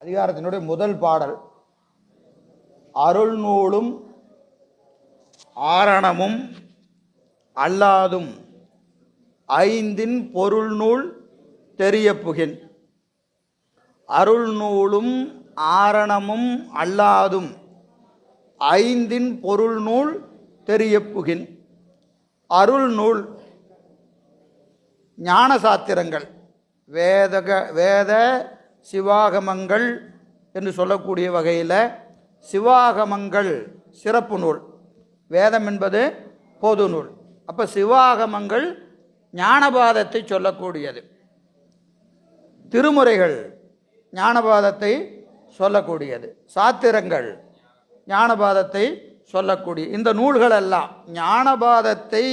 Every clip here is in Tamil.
அதிகாரத்தினுடைய முதல் பாடல். அருள் நூலும் ஆரணமும் அல்லாதும் ஐந்தின் பொருள் நூல் தெரிய புகின். அருள் நூலும் ஆரணமும் அல்லாதும் ஐந்தின் பொருள் நூல் தெரிய புகின். அருள் நூல் ஞான சாத்திரங்கள், வேத சிவாகமங்கள் என்று சொல்லக்கூடிய வகையில் சிவாகமங்கள் சிறப்பு நூல். வேதம் என்பது பொது நூல். அப்போ சிவாகமங்கள் ஞானபாதத்தை சொல்லக்கூடியது. திருமுறைகள் ஞானபாதத்தை சொல்லக்கூடியது. சாத்திரங்கள் ஞானபாதத்தை சொல்லக்கூடிய இந்த நூல்களெல்லாம் ஞானபாதத்தை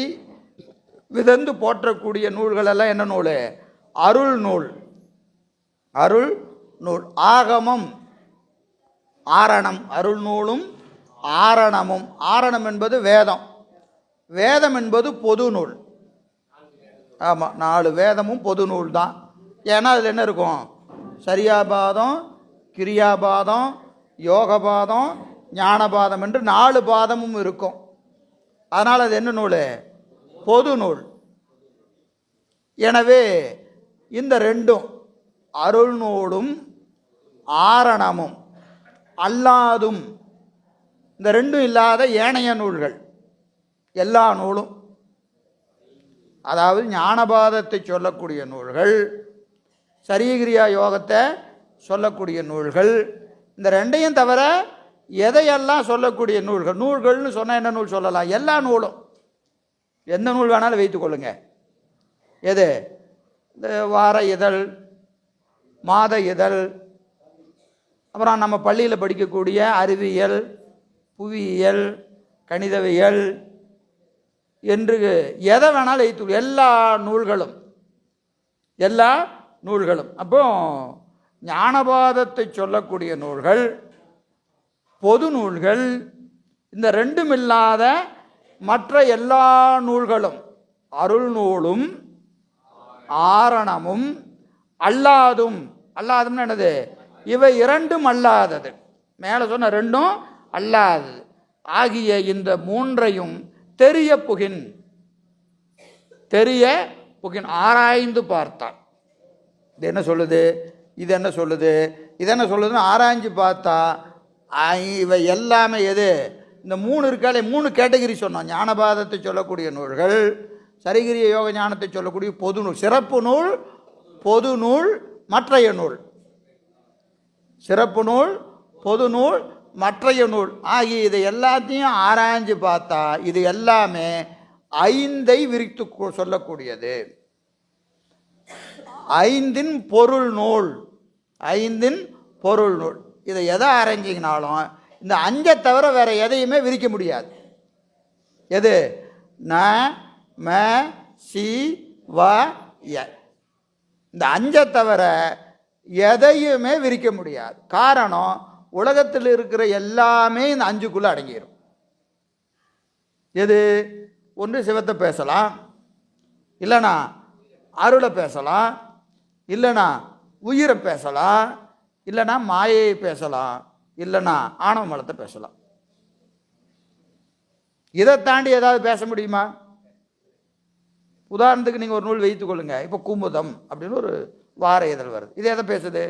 விதந்து போற்றக்கூடிய நூல்களெல்லாம் என்ன நூல்? அருள் நூல். அருள் நூல். ஆகமம் ஆரணம். அருள் நூலும் ஆரணமும். ஆரணம் என்பது வேதம். வேதம் என்பது பொது நூல். ஆமாம், 4 வேதமும் பொது நூல் தான். ஏன்னா அதில் என்ன இருக்கும்? சரியாபாதம், கிரியாபாதம், யோகபாதம், ஞானபாதம் என்று 4 பாதமும் இருக்கும். அதனால் அது என்ன நூல்? பொது நூல். எனவே இந்த ரெண்டும் அருள் நூலும் ஆரணமும் அல்லாதும், இந்த ரெண்டும் இல்லாத ஏனைய நூல்கள் எல்லா நூலும், அதாவது ஞானபாதத்தை சொல்லக்கூடிய நூல்கள், சரீகிரியா யோகத்தை சொல்லக்கூடிய நூல்கள், இந்த ரெண்டையும் தவிர எதையெல்லாம் சொல்லக்கூடிய நூல்கள். நூல்கள்னு சொன்னால் என்ன நூல் சொல்லலாம்? எல்லா நூலும். எந்த நூல் வேணாலும் வைத்துக்கொள்ளுங்க. எது? இந்த வார இதழ், மாத இதழ், அப்புறம் நம்ம பள்ளியில் படிக்கக்கூடிய அறிவியல், புவியியல், கணிதவியல் என்று எதை வேணாலும் வைத்து எல்லா நூல்களும், எல்லா நூல்களும். அப்போ ஞானபாதத்தை சொல்லக்கூடிய நூல்கள், பொது நூல்கள், இந்த ரெண்டும் இல்லாத மற்ற எல்லா நூல்களும் அருள் நூலும் ஆரணமும் அல்லாதும். அல்லாதும் என்னது? இவை இரண்டும் அல்லாதது. மேலே சொன்ன ரெண்டும் அல்லாதது ஆகிய இந்த மூன்றையும் தெரிய புகின். தெரிய புகின் ஆராய்ந்து பார்த்தான். இது என்ன சொல்லுது, இது என்ன சொல்லுது, இது என்ன சொல்லுதுன்னு ஆராய்ஞ்சு பார்த்தா இவை எல்லாமே எது? இந்த 3 இருக்காலே, 3 கேட்டகரி சொன்னோம். ஞானபாதத்தை சொல்லக்கூடிய நூல்கள், சரிகிரிய யோக ஞானத்தை சொல்லக்கூடிய பொது நூல், சிறப்பு நூல், பொது நூல், மற்றைய நூல். சிறப்பு நூல், பொது நூல், மற்றைய நூல் ஆகிய இதை எல்லாத்தையும் ஆராய்ஞ்சு பார்த்தா இது எல்லாமே 5ஐ விரித்து சொல்லக்கூடியது. 5இன் பொருள் நூல். 5இன் பொருள் நூல். இதை எதை ஆராய்ஞ்சிங்கனாலும் இந்த 5ஐ தவிர வேற எதையுமே விரிக்க முடியாது. எது? ந ம சி வ ய. இந்த 5ஐ தவிர எதையுமே விரிக்க முடியாது. காரணம், உலகத்தில் இருக்கிற எல்லாமே இந்த 5க்குள்ளே அடங்கிடும். எது? ஒன்று சிவத்தை பேசலாம், இல்லைனா அருளை பேசலாம், இல்லைனா உயிரை பேசலாம், இல்லைனா மாயையை பேசலாம், இல்லைனா ஆணவ மலத்தை பேசலாம். இதை தாண்டி ஏதாவது பேச முடியுமா? உதாரணத்துக்கு நீங்கள் ஒரு நூல் வைத்துக் கொள்ளுங்க. இப்போ குமுதம் அப்படின்னு ஒரு வார இதழ் வருது. இது எதை பேசுது?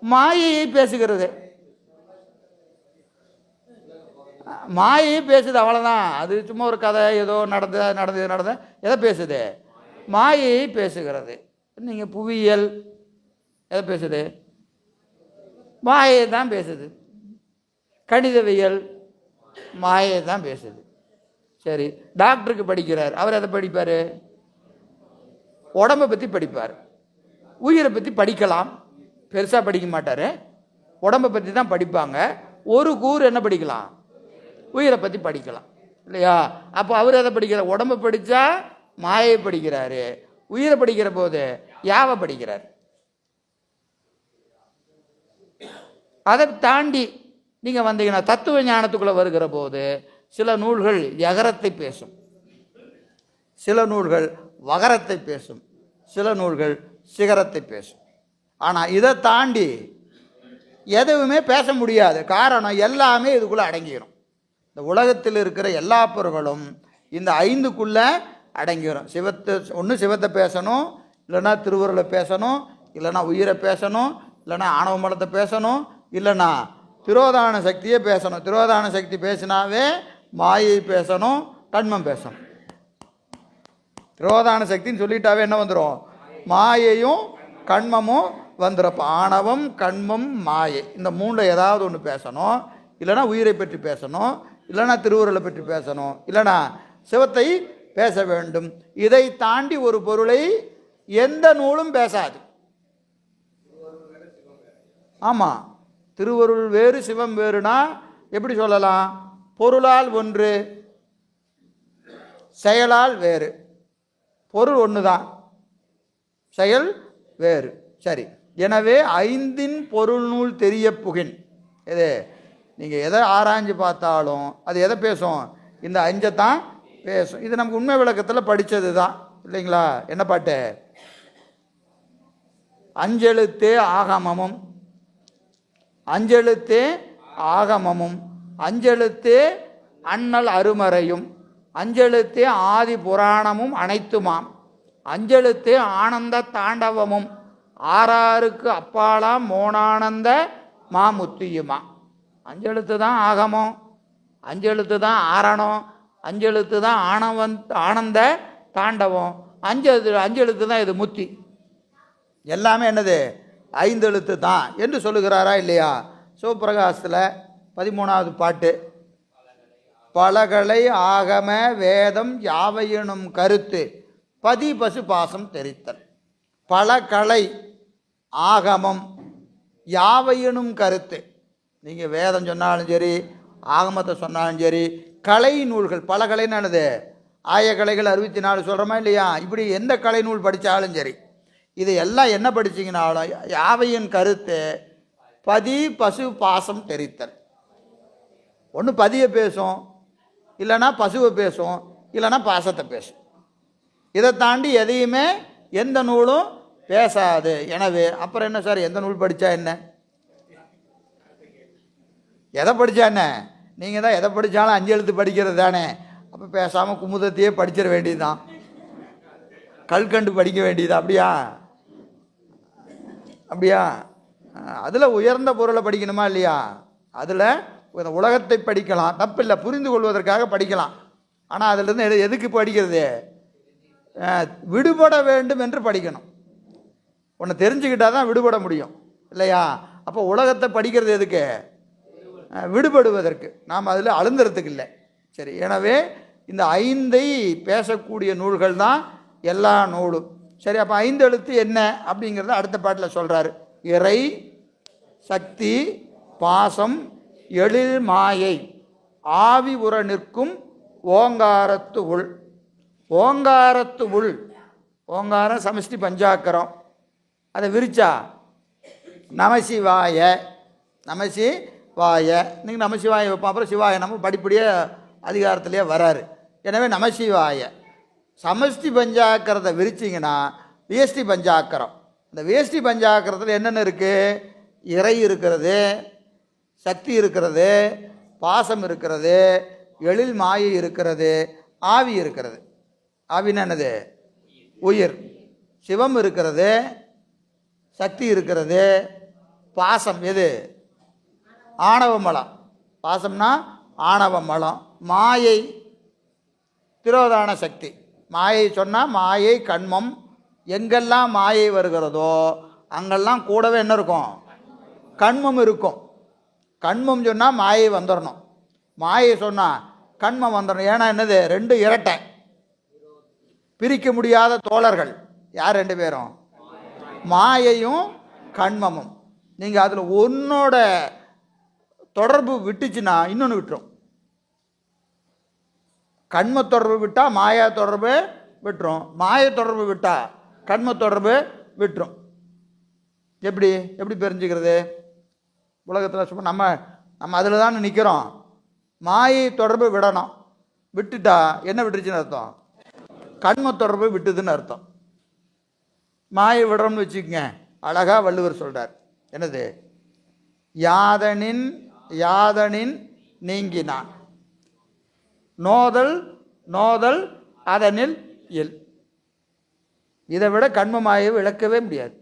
மாயையை பேசுகிறது. மாயையை பேசுது, அவ்வளோதான். அது சும்மா ஒரு கதை, ஏதோ நடந்தது. எதை பேசுது? மாயையை பேசுகிறது. நீங்கள் புவியியல் எதை பேசுது? மாயை தான் பேசுது. கணிதவியல் மாயை தான் பேசுது. சரி, டாக்டருக்கு படிக்கிறார், அவர் எதை படிப்பார்? உடம்பை பற்றி படிப்பார். உயிரை பற்றி படிக்கலாம், பெருசாக படிக்க மாட்டார். உடம்பை பற்றி தான் படிப்பாங்க. ஒரு கூறு என்ன படிக்கலாம்? உயிரை பற்றி படிக்கலாம், இல்லையா? அப்போ அவர் எதை படிக்கிறார்? உடம்பை படித்தா மாயை படிக்கிறாரு, உயிரை படிக்கிற போது யாவை படிக்கிறார். அதை தாண்டி நீங்கள் வந்தீங்கன்னா தத்துவ ஞானத்துக்குள்ளே வருகிற போது சில நூல்கள் யகரத்தை பேசும், சில நூல்கள் வகரத்தை பேசும், சில நூல்கள் சிகரத்தை பேசும். ஆனால் இதை தாண்டி எதுவுமே பேச முடியாது. காரணம் எல்லாமே இதுக்குள்ளே அடங்கிடும். இந்த உலகத்தில் இருக்கிற எல்லா பொருள்களும் இந்த 5க்குள்ளே அடங்கிடும். ஒன்று சிவத்தை பேசணும், இல்லைன்னா திருவருளை பேசணும், இல்லைன்னா உயிரை பேசணும், இல்லைன்னா ஆணவ மலத்தை பேசணும், இல்லைன்னா திரோதான சக்தியே பேசணும். திரோதான சக்தி பேசினாவே மாயை பேசணும், கண்மம் பேசணும். திரோதான சக்தின்னு சொல்லிட்டாவே என்ன வந்துடும்? மாயையும் கண்மமும் வந்துடும். ஆணவம், கண்மம், மாயை, இந்த 3ல் ஏதாவது ஒன்று பேசணும். இல்லைனா உயிரை பற்றி பேசணும், இல்லைனா திருவுருளை பற்றி பேசணும், இல்லைனா சிவத்தை பேச வேண்டும். இதை தாண்டி ஒரு பொருளை எந்த நூலும் பேசாது. ஆமாம், திருவருள் வேறு சிவம் வேறுனா எப்படி சொல்லலாம்? பொருளால் ஒன்று, செயலால் வேறு. பொருள் ஒன்று தான், செயல் வேறு. சரி, எனவே 5ன் பொருள் நூல் தெரிய புகின். இது நீங்கள் எதை ஆராய்ஞ்சு பார்த்தாலும் அது எதை பேசும்? இந்த 5 தான் பேசும். இது நமக்கு உண்மை விளக்கத்தில் படித்தது தான் இல்லைங்களா? என்ன பாட்டு? அஞ்செழுத்தே ஆகமமும், அஞ்செழுத்தே ஆகமமும், அஞ்செழுத்தே அண்ணல் அருமறையும், அஞ்செழுத்தே ஆதி புராணமும் அனைத்துமாம், அஞ்செழுத்தே ஆனந்த தாண்டவமும், ஆறாருக்கு அப்பாலாம் மோனானந்த மாமுத்தியுமா. 5 எழுத்து தான் ஆகமம், 5 எழுத்து தான் ஆரணம், 5 எழுத்து தான் ஆனந்த தாண்டவம், 5 எழுத்து தான் இது முத்தி. எல்லாமே என்னது? 5 எழுத்து தான் என்று சொல்லுகிறாரா இல்லையா? சிவபிரகாசத்தில் 13வது பாட்டு, பலகலை ஆகம வேதம் யாவையெனும் கருத்து பதி பசு பாசம் தெரித்தல். பலகலை ஆகமம் யாவையெனும் கருத்து. நீங்கள் வேதம் சொன்னாலும் சரி, ஆகமத்தை சொன்னாலும் சரி, கலை நூல்கள், பல கலைன்னு ஆயக்கலைகள் 64 சொல்கிறோமா இல்லையா? இப்படி எந்த கலை நூல் படித்தாலும் சரி, இது எல்லாம் என்ன படிச்சிங்கனாலும் யாவையின் கருத்து பதி பசு பாசம் தெரித்தல். ஒன்று பதியை பேசும், இல்லைன்னா பசுவை பேசும், இல்லைன்னா பாசத்தை பேசும். இதை தாண்டி எதையுமே எந்த நூலும் பேசாது. எனவே அப்புறம் என்ன சார், எந்த நூல் படித்தா என்ன, எதை படித்தா என்ன? நீங்கள் தான் எதை படித்தாலும் 5 எழுத்து படிக்கிறது தானே. அப்போ பேசாமல் குமுதத்தையே படிச்சிட வேண்டியது தான், கல்கண்டு படிக்க வேண்டியது. அப்படியா? அப்படியா? அதில் உயர்ந்த பொருளை படிக்கணுமா இல்லையா? அதில் உலகத்தை படிக்கலாம், தப்பில்லை, புரிந்து கொள்வதற்காக படிக்கலாம். ஆனால் அதிலிருந்து எதுக்கு படிக்கிறது? விடுபட வேண்டும் என்று படிக்கணும். ஒன்று தெரிஞ்சுக்கிட்டால் தான் விடுபட முடியும் இல்லையா? அப்போ உலகத்தை படிக்கிறது எதுக்கு? விடுபடுவதற்கு. நாம் அதில் அழுந்துறதுக்கு இல்லை. சரி, எனவே இந்த 5ஐ பேசக்கூடிய நூல்கள் தான் எல்லா நூலும். சரி, அப்போ 5 எழுத்து என்ன அப்படிங்கிறத அடுத்த பாட்டில் சொல்கிறாரு. இறை, சக்தி, பாசம், எழில் மாயை, ஆவி உற நிற்கும் ஓங்காரத்து உள். ஓங்காரத்து உள், ஓங்காரம் சமஷ்டி பஞ்சாக்கரம். அதை விரிச்சா நமசிவாய, நமசிவாய. இன்னைக்கு நமசிவாய வைப்போம், அப்புறம் சிவாய நம்ம படிப்படியாக அதிகாரத்திலே வராரு. எனவே நமசிவாய. சமஷ்டி பஞ்சாக்கரத்தை விரிச்சிங்கன்னா வேஷ்டி பஞ்சாக்கரம். இந்த வேஷ்டி பஞ்சாக்கரத்தில் என்னென்ன இருக்குது? இறை இருக்கிறது, சக்தி இருக்கிறது, பாசம் இருக்கிறது, எழில் மாயை இருக்கிறது, ஆவி இருக்கிறது. ஆவின்னா என்னது? உயிர். சிவம் இருக்கிறது, சக்தி இருக்கிறது, பாசம் எது? ஆணவ மலம். பாசம்னா ஆணவ மலம். மாயை திரோதான சக்தி. மாயை சொன்னால் மாயை கண்மம். எங்கெல்லாம் மாயை வருகிறதோ அங்கெல்லாம் கூடவே என்ன இருக்கும்? கண்மம் இருக்கும். கண்மம் சொன்னால் மாயை வந்துடணும், மாயை சொன்னால் கண்மம் வந்துடணும். ஏன்னா என்னது? 2 இரட்டை, பிரிக்க முடியாத தோழர்கள். யார் 2 பேரும்? மாயையும் கண்மமும். நீங்கள் அதில் ஒன்னோட தொடர்பு விட்டுச்சுன்னா இன்னொன்று விட்டுரும். கண்ம தொடர்பு விட்டால் மாயா தொடர்பு விட்டுரும், மாய தொடர்பு விட்டால் கண்ம தொடர்பு விட்டுரும். எப்படி எப்படி தெரிஞ்சுக்கிறது? உலகத்தில் சும்மா நம்ம அதில் தான் நிற்கிறோம். மாயை தொடர்பு விடணும், விட்டுட்டா என்ன விட்டுருச்சுன்னு அர்த்தம்? கண்ம தொடர்பு விட்டுதுன்னு அர்த்தம். மாயை விடுறோம்னு வச்சுக்கோங்க, அழகாக வள்ளுவர் சொல்கிறார். என்னது? யாதனின் யாதனின் நீங்கினான், நோதல் நோதல் அதனில் இல். இதை விட கண்மமாயை விளக்கவே முடியாது.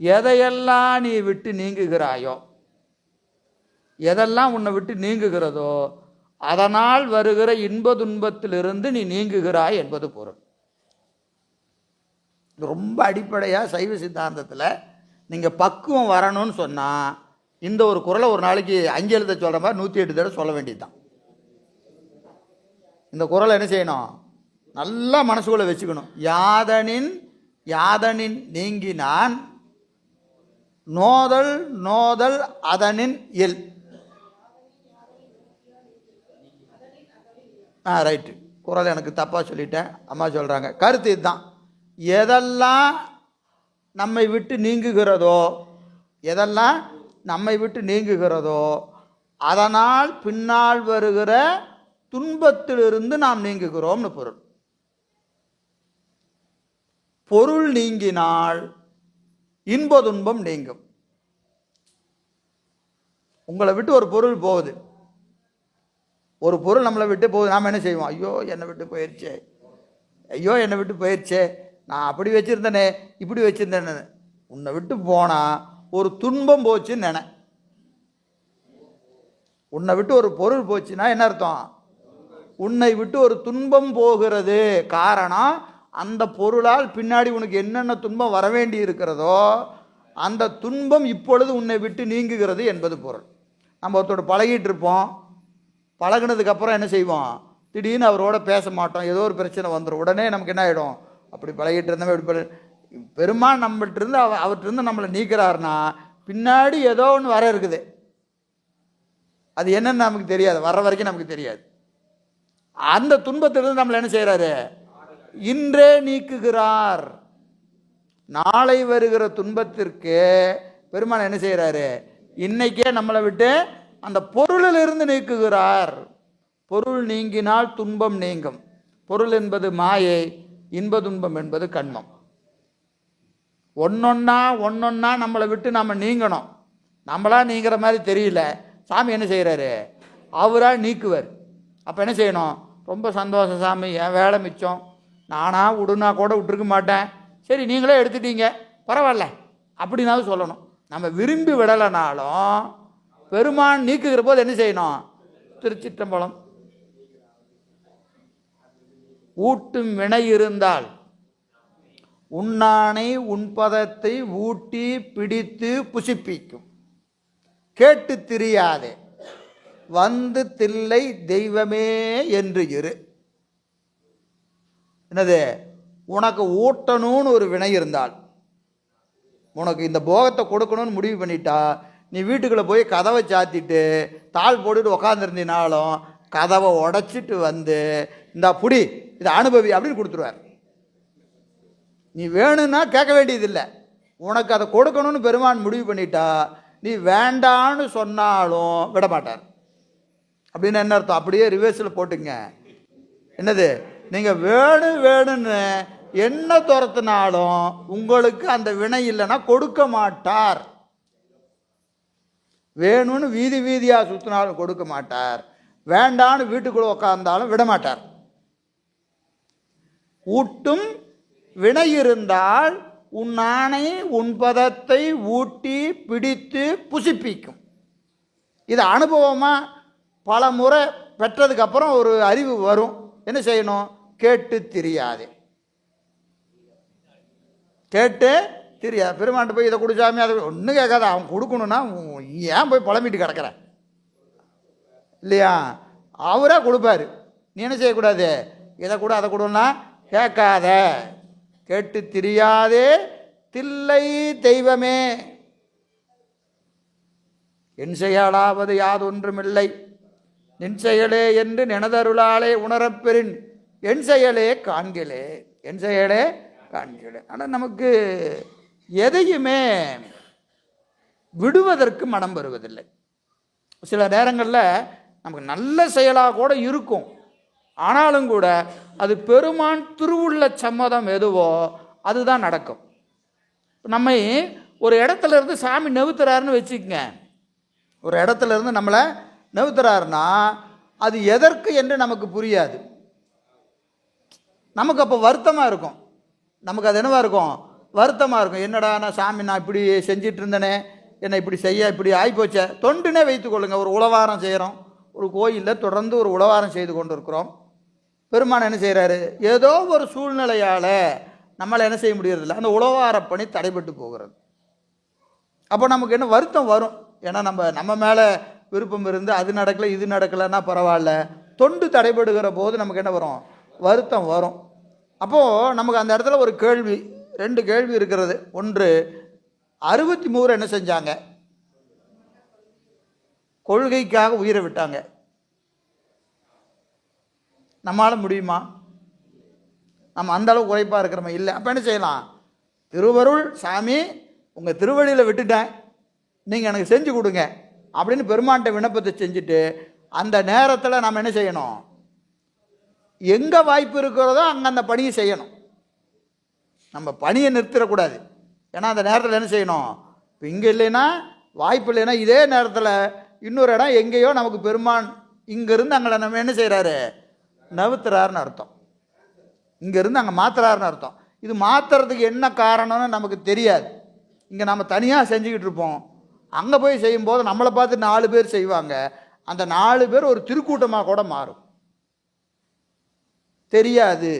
எதையெல்லாம் நீ விட்டு நீங்குகிறாயோ, எதெல்லாம் உன்னை விட்டு நீங்குகிறதோ அதனால் வருகிற இன்ப துன்பத்திலிருந்து நீ நீங்குகிறாய் என்பது பொருள். ரொம்ப அடிப்படையாக சைவ சித்தாந்தத்தில் நீங்கள் பக்குவம் வரணும்னு சொன்னால் இந்த ஒரு குறளை ஒரு நாளைக்கு 5 எழுத சொல்கிற மாதிரி 108 தடவை சொல்ல வேண்டியது தான். இந்த குறளை என்ன செய்யணும்? நல்லா மனசுக்குள்ளே வச்சுக்கணும். யாதனின் யாதனின் நீங்கினான், நோதல் நோதல் அதனின் இல். ரைட்டு, குறள் எனக்கு தப்பாக சொல்லிட்டேன், அம்மா சொல்கிறாங்க. கருத்து இதுதான். எதெல்லாம் நம்மை விட்டு நீங்குகிறதோ, எதெல்லாம் நம்மை விட்டு நீங்குகிறதோ அதனால் பின்னால் வருகிற துன்பத்திலிருந்து நாம் நீங்குகிறோம்னு பொருள். பொருள் நீங்கினால் இன்ப துன்பம் நீங்கும். உங்களை விட்டு ஒரு பொருள் போகுது, ஒரு பொருள் நம்மளை விட்டு போகுது, நாம் என்ன செய்வோம்? ஐயோ என்னை விட்டு போயிடுச்சே, ஐயோ என்னை விட்டு போயிடுச்சே, நான் அப்படி வச்சுருந்தேனே இப்படி வச்சுருந்தேன்னு. உன்னை விட்டு போனால் ஒரு துன்பம் போச்சுன்னு நினை. உன்னை விட்டு ஒரு பொருள் போச்சுன்னா என்ன அர்த்தம்? உன்னை விட்டு ஒரு துன்பம் போகிறது. காரணம், அந்த பொருளால் பின்னாடி உனக்கு என்னென்ன துன்பம் வர வேண்டி இருக்கிறதோ அந்த துன்பம் இப்பொழுது உன்னை விட்டு நீங்குகிறது என்பது பொருள். நம்ம ஒருத்தரோட பழகிட்டு இருப்போம், பழகினதுக்கப்புறம் என்ன செய்வோம்? திடீர்னு அவரோட பேச மாட்டோம், ஏதோ ஒரு பிரச்சனை வந்துடும். உடனே நமக்கு என்ன ஆகிடும்? அப்படி பழகிட்டு இருந்தோம் இப்படி பெருமாள் நம்மள்ட்ட இருந்து அவர்கிட்ட நம்மளை நீக்கிறாருன்னா பின்னாடி ஏதோ ஒன்று வர இருக்குது. அது என்னன்னு நமக்கு தெரியாது, வர்ற வரைக்கும் நமக்கு தெரியாது. அந்த துன்பத்திலிருந்து நம்மளை என்ன செய்கிறாரு? இன்றே நீக்குகிறார். நாளை வருகிற துன்பத்திற்கு பெருமாள் என்ன செய்கிறாரு? இன்னைக்கே நம்மளை விட்டு அந்த பொருளிலிருந்து நீக்குகிறார். பொருள் நீங்கினால் துன்பம் நீங்கும். பொருள் என்பது மாயை, இன்ப துன்பம் என்பது கண்மம். ஒன்னொன்னா நம்மளை விட்டு நம்ம நீங்கணும். நம்மளா நீங்கிற மாதிரி தெரியல, சாமி என்ன செய்கிறாரு? அவராக நீக்குவார். அப்போ என்ன செய்யணும்? ரொம்ப சந்தோஷம் சாமி, என் வேலை மிச்சம், நானா விடுனா கூட விட்டுருக்க மாட்டேன், சரி நீங்களே எடுத்துட்டீங்க பரவாயில்ல அப்படின்னாலும் சொல்லணும். நம்ம விரும்பி விடலைனாலும் பெருமான் நீக்குகிற போது என்ன செய்யணும்? திருச்சிற்றம்பலம். ஊட்டும் வினை இருந்தால் உண்ணானை உன்பதத்தை ஊட்டி பிடித்து புசிப்பிக்கும். கேட்டு திரியாதே வந்து தில்லை தெய்வமே என்று இரு. என்னது? உனக்கு ஊட்டணும்னு ஒரு வினை இருந்தால், உனக்கு இந்த போகத்தை கொடுக்கணும்னு முடிவு பண்ணிட்டா, நீ வீட்டுக்குள்ளே போய் கதவை சாத்திட்டு தாள் போட்டுட்டு உக்காந்துருந்தினாலும் கதவை உடைச்சிட்டு வந்து இந்த புடி இதை அனுபவி அப்படின்னு கொடுத்துருவார். நீ வேணும்னா கேட்க வேண்டியதில்லை, உனக்கு அதை கொடுக்கணும்னு பெருமான் முடிவு பண்ணிட்டா நீ வேண்டான்னு சொன்னாலும் விட மாட்டார். அப்படின்னு என்ன அர்த்தம்? அப்படியே ரிவர்ஸில் போட்டுங்க. என்னது? நீங்கள் வேணும்னு என்ன துரத்துனாலும் உங்களுக்கு அந்த வினை இல்லைன்னா கொடுக்க மாட்டார். வேணும்னு வீதி வீதியாக சுற்றினாலும் கொடுக்க மாட்டார், வேண்டான்னு வீட்டுக்குள்ளே உட்கார்ந்தாலும் விட மாட்டார். ஊட்டும் வினை இருந்தால் உன் ஆணை உன் பதத்தை ஊட்டி பிடித்து புசிப்பிக்கும். இது அனுபவமாக பல முறை பெற்றதுக்கப்புறம் ஒரு அறிவு வரும். என்ன செய்யணும்? கேட்டு தெரியாது, கேட்டு தெரியாது. பெருமாண்டு போய் இதை குடிச்சாமி அதை ஒன்றும் கேட்காத, அவன் கொடுக்கணுன்னா ஏன் போய் புலம்பிட்டு கிடக்கிற இல்லையா? அவரே கொடுப்பாரு, நீ என்ன செய்யக்கூடாது? இதை கூட அதை கொடுன்னா கேட்காத. கேட்டு தெரியாதே தில்லை தெய்வமே என் செயலாவது யாதொன்றுமில்லை நின் செயலே என்று நினதருளாலே உணரப்பெறின் என் செயலே காண்களே, என் செயலே காண்களே. ஆனால் நமக்கு எதையுமே விடுவதற்கு மனம் வருவதில்லை. சில நேரங்களில் நமக்கு நல்ல செயலாக கூட இருக்கும், ஆனாலும் கூட அது பெருமான் திருவுள்ள சம்மதம் எதுவோ அதுதான் நடக்கும். நம்மை ஒரு இடத்துல இருந்து சாமி நவுத்துறாருன்னு வச்சுக்கங்க. ஒரு இடத்துல இருந்து நம்மளை நவுத்துறாருன்னா அது எதற்கு என்று நமக்கு புரியாது. நமக்கு அப்போ வருத்தமாக இருக்கும். நமக்கு அது என்னவா இருக்கும்? வருத்தமாக இருக்கும். என்னடா நான் சாமி நான் இப்படி செஞ்சிட்டு இருந்தேனே, என்னை இப்படி செய்ய இப்படி ஆகிப்போச்சே. தொண்டுனே வைத்துக்கொள்ளுங்க. ஒரு உழவாரம் செய்கிறோம், ஒரு கோயிலில் தொடர்ந்து ஒரு உழவாரம் செய்து கொண்டு இருக்கிறோம். பெருமான் என்ன செய்கிறாரு? ஏதோ ஒரு சூழ்நிலையால் நம்மளை என்ன செய்ய முடியறதில்ல, அந்த உழவார பணி தடைபட்டு போகிறது. அப்போ நமக்கு என்ன வருத்தம் வரும்? ஏன்னா நம்ம மேலே விருப்பம் இருந்து அது நடக்கலை இது நடக்கலைன்னா பரவாயில்ல, தொண்டு தடைபடுகிற போது நமக்கு என்ன வரும்? வருத்தம் வரும். அப்போது நமக்கு அந்த இடத்துல ஒரு கேள்வி, 2 கேள்வி இருக்கிறது. ஒன்று, 63 என்ன செஞ்சாங்க? கொள்கைக்காக உயிரை விட்டாங்க. நம்மளால முடியுமா? நம்ம அந்த அளவுக்கு குறைப்பாக இருக்கிறோமா? இல்லை. அப்போ என்ன செய்யலாம்? திருவருள் சாமி உங்கள் திருவழியில் விட்டுட்டேன், நீங்கள் எனக்கு செஞ்சு கொடுங்க அப்படின்னு பெருமான்கிட்ட விண்ணப்பத்தை செஞ்சுட்டு அந்த நேரத்தில் நம்ம என்ன செய்யணும்? எங்கே வாய்ப்பு இருக்கிறதோ அங்கே அந்த பணியை செய்யணும். நம்ம பணியை நிறுத்திடக்கூடாது. ஏன்னா அந்த நேரத்தில் என்ன செய்யணும்? இப்போ இங்கே இல்லைன்னா, வாய்ப்பு இல்லைன்னா, இதே நேரத்தில் இன்னொரு இடம் எங்கேயோ நமக்கு பெருமான் இங்கேருந்து அங்கே நம்ம என்ன செய்கிறாரு? நவுத்துறாருன்னு அர்த்தம். இங்கேருந்து அங்கே மாத்துறாருன்னு அர்த்தம். இது மாற்றுறதுக்கு என்ன காரணம்னு நமக்கு தெரியாது. இங்கே நம்ம தனியாக செஞ்சுக்கிட்டு இருப்போம். அங்கே போய் செய்யும்போது நம்மளை பார்த்து 4 பேர் செய்வாங்க. அந்த 4 பேர் ஒரு திருக்கூட்டமாக கூட மாறும். தெரியாது.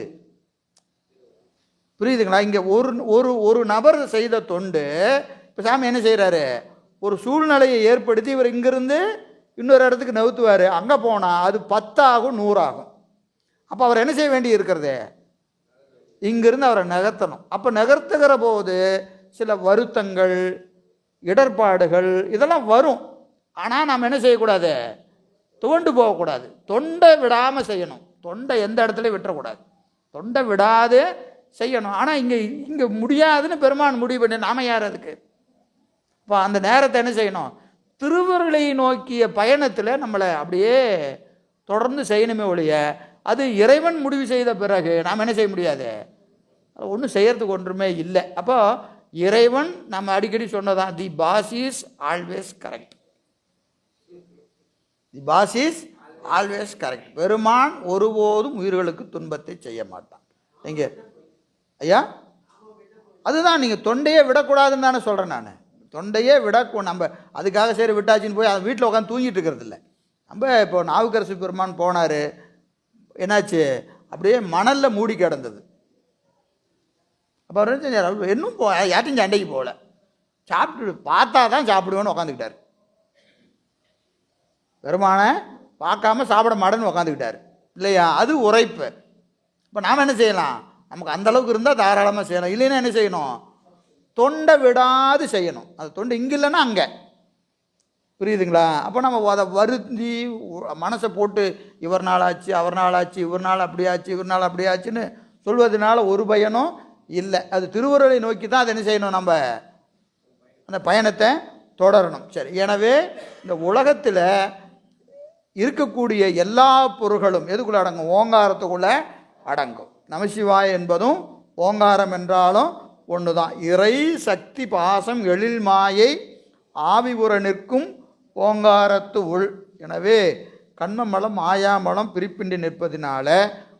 புரியுதுங்களா? இங்கே ஒரு நபர் செய்த தொண்டு இப்போ சாமி என்ன செய்கிறாரு? ஒரு சூழ்நிலையை ஏற்படுத்தி இவர் இங்கிருந்து இன்னொரு இடத்துக்கு நவுத்துவார். அங்கே போனால் அது 10 ஆகும் 100 ஆகும். அப்போ அவர் என்ன செய்ய வேண்டி இருக்கிறது? இங்கிருந்து அவரை நகர்த்தணும். அப்போ நகர்த்துகிற போது சில வருத்தங்கள், இடர்பாடுகள் இதெல்லாம் வரும். ஆனால் நாம் என்ன செய்யக்கூடாது? துவண்டு போகக்கூடாது. தொண்டை விடாமல் செய்யணும். தொண்டை எந்த இடத்துலையும் விட்டுறக்கூடாது. தொண்டை விடாது செய்யணும். ஆனால் இங்கே முடியாதுன்னு பெருமான் முடிவு பண்ணி நாம யார் அதுக்கு? இப்போ அந்த நேரத்தை என்ன செய்யணும்? திருவருளை நோக்கிய பயணத்தில் நம்மளை அப்படியே தொடர்ந்து செய்யணுமே ஒழிய, அது இறைவன் முடிவு செய்த பிறகு நாம் என்ன செய்ய முடியாது? ஒன்றும் செய்யறதுக்கு ஒன்றுமே இல்லை. அப்போ இறைவன் நம்ம அடிக்கடி சொன்னதான், the boss is always correct. The boss is always correct. பெருமான் ஒருபோதும் உயிர்களுக்கு துன்பத்தை செய்ய மாட்டான். எங்கே ஐயா? அதுதான் நீங்கள் தொண்டையே விடக்கூடாதுன்னு தானே சொல்கிறேன் நான். தொண்டையே நம்ம அதுக்காக சரி விட்டாச்சின்னு போய் அது வீட்டில் உட்காந்து தூங்கிட்டு இருக்கிறது இல்லை. நம்ம இப்போ நாவுக்கரசு பெருமான் போனார், என்னாச்சு? அப்படியே மணலில் மூடி கிடந்தது. அப்போ அவர் இன்னும் யார்ட்டும் சண்டைக்கு போகல, சாப்பிட்டு பார்த்தா தான் சாப்பிடுவேன்னு உட்காந்துக்கிட்டார். பெருமானை பார்க்காம சாப்பிட மாட்டேன்னு உட்காந்துக்கிட்டார் இல்லையா? அது உரைப்பு. இப்போ நாம் என்ன செய்யலாம்? நமக்கு அந்தளவுக்கு இருந்தால் தாராளமாக செய்யலாம். இல்லைன்னா என்ன செய்யணும்? தொண்டை விடாது செய்யணும். அது தொண்டை இங்கே இல்லைன்னா அங்கே. புரியுதுங்களா? அப்போ நம்ம அதை வருந்தி மனசை போட்டு இவர் நாள் ஆச்சு, அவர் நாள் ஆச்சு, இவர் நாள் அப்படியாச்சு, இவர் நாள் அப்படியாச்சுன்னு சொல்வதனால ஒரு பயனும் இல்லை. அது திருவருளை நோக்கி தான் அதை என்ன செய்யணும்? நம்ம அந்த பயணத்தை தொடரணும். சரி, எனவே இந்த உலகத்தில் இருக்கக்கூடிய எல்லா பொருள்களும் எதுக்குள்ளே அடங்கும்? ஓங்காரத்துக்குள்ளே அடங்கும். நமசிவாய் என்பதும் ஓங்காரம் என்றாலும் ஒன்று தான். இறை சக்தி பாசம் எழில் மாயை ஆவிபுற நிற்கும் ஓங்காரத்து உள். எனவே கண்மமலம் மாயாமலம் பிரிப்பின்றி நிற்பதினால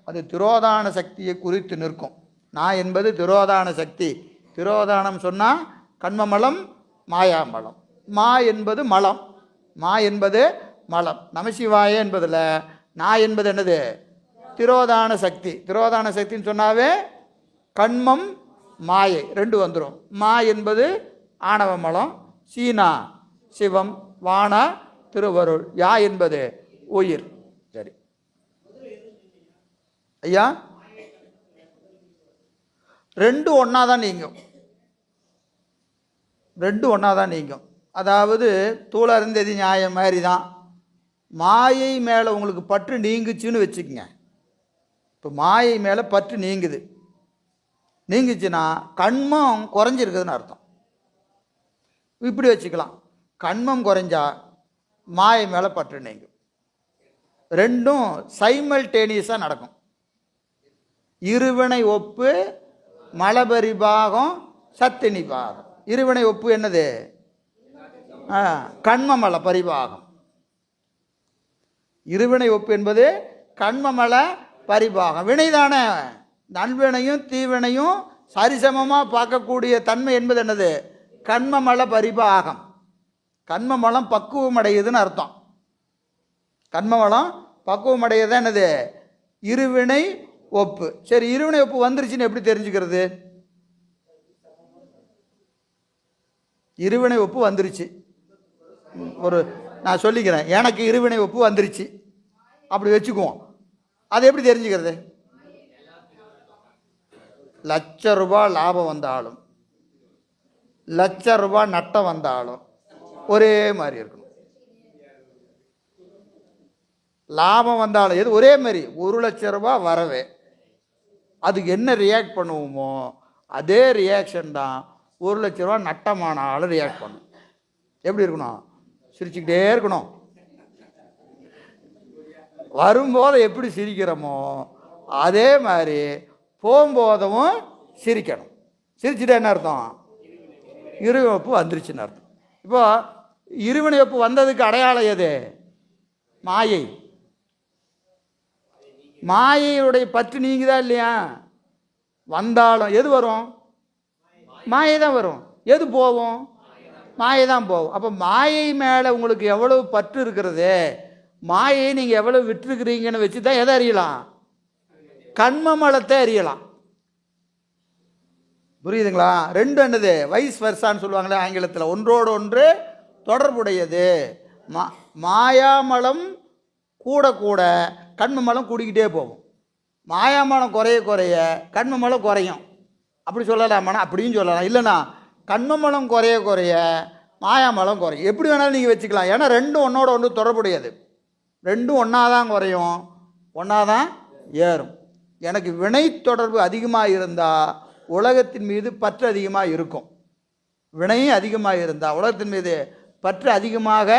அது திரோதான சக்தியை குறித்து நிற்கும். நான் என்பது திரோதான சக்தி. திரோதானம் சொன்னால் கண்மமலம் மாயாமலம். மா என்பது மலம், மா என்பது மலம். நமசிவாய என்பதில் நான் என்பது என்னது? திரோதான சக்தி. திரோதான சக்தின்னு சொன்னாவே கண்மம் மாயை 2 வந்துடும். மா என்பது ஆணவ மலம், சீனா சிவம், வானா திருவருள், யா என்பது உயிர். சரி ஐயா, 2 ஒன்றா தான் நீங்கும். 2 ஒன்றா தான் நீங்கும். அதாவது தூளறிந்தது நியாயம் மாதிரி தான். மாயை மேலே உங்களுக்கு பற்று நீங்குச்சுன்னு வச்சுக்கோங்க. இப்போ மாயை மேலே பற்று நீங்குச்சுன்னா கண்மம் குறைஞ்சிருக்குதுன்னு அர்த்தம். இப்படி வச்சுக்கலாம். கண்மம் குறைஞ்சா மாயை மேலே பற்று நீங்கும். 2ம் சைமல்டேனியஸாக நடக்கும். இருவினை ஒப்பு மலபரிபாகம் சத்தினி பாதம். இருவினை ஒப்பு என்னது? கண்மமல பரிபாகம். இருவினை ஒப்பு என்பது கண்மமல பரிபாகம். வினைதானே, நல்வினையும் தீவினையும் சரிசமமாக பார்க்கக்கூடிய தன்மை என்பது என்னது? கண்மமல பரிபாகம். கண்மமலம் பக்குவம் அடையுதுன்னு அர்த்தம். கண்மமலம் பக்குவம் அடையுது என்னது? இருவினை ஒப்பு. சரி, இருவினை ஒப்பு வந்துருச்சுன்னு எப்படி தெரிஞ்சுக்கிறது? இருவினை ஒப்பு வந்துருச்சு, நான் சொல்லிக்கிறேன், எனக்கு இருவினை ஒப்பு வந்துருச்சு அப்படி வச்சுக்குவோம். அது எப்படி தெரிஞ்சுக்கிறது? ₹1,00,000 லாபம் வந்தாலும் ₹1,00,000 நட்டம் வந்தாலும் ஒரே மாதிரி இருக்கணும். லாபம் வந்தாலும் எது ஒரே மாதிரி, ₹1,00,000 வரவே அதுக்கு என்ன ரியாக்ட் பண்ணுவோமோ அதே ரியாக்ஷன் தான் ₹1,00,000 நட்டமானாலும் ரியாக்ட் பண்ணும். எப்படி இருக்கணும்? சிரிச்சுக்கிட்டே இருக்கணும். வரும்போது எப்படி சிரிக்கிறோமோ அதே மாதிரி போகும்போதும் சிரிக்கணும். சிரிச்சுட்டு என்ன அர்த்தம்? இருவினை ஒப்பு வந்துருச்சுன்னு அர்த்தம். இப்போ இருவினை ஒப்பு வந்ததுக்கு அடையாளம் எது? மாயை. மாயையுடைய பற்று நீங்குதா இல்லையா? வந்தாலும் எது வரும்? மாயை தான் வரும். எது போகும்? மாயை தான் போகும். அப்போ மாயை மேலே உங்களுக்கு எவ்வளவு பற்று இருக்கிறது, மாயை நீங்கள் எவ்வளவு விட்டுருக்கிறீங்கன்னு வச்சு தான் எதை அறியலாம்? கண்மமலத்தை அறியலாம். புரியுதுங்களா? ரெண்டு என்னது? வைஸ் வர்சான்னு சொல்லுவாங்களே ஆங்கிலத்தில், ஒன்றோடு ஒன்று தொடர்புடையது. மாயாமலம் கூட கூட கண்மமலம் கூடிக்கிட்டே போகும். மாயாமலம் குறைய குறைய கண்மமலம் குறையும். அப்படி சொல்லலாமாண்ணா? அப்படியும் சொல்லலாம். இல்லைண்ணா, கண்மமலம் குறைய குறைய மாயாமலம் குறையும். எப்படி வேணாலும் நீங்கள் வச்சுக்கலாம். ஏன்னா ரெண்டும் ஒன்றோட ஒன்று தொடர்புடையது. ரெண்டும் ஒன்றா தான் குறையும், ஒன்றா தான் ஏறும். எனக்கு வினை தொடர்பு அதிகமாக இருந்தால் உலகத்தின் மீது பற்று அதிகமாக இருக்கும். வினையும் அதிகமாக இருந்தால் உலகத்தின் மீது பற்று அதிகமாக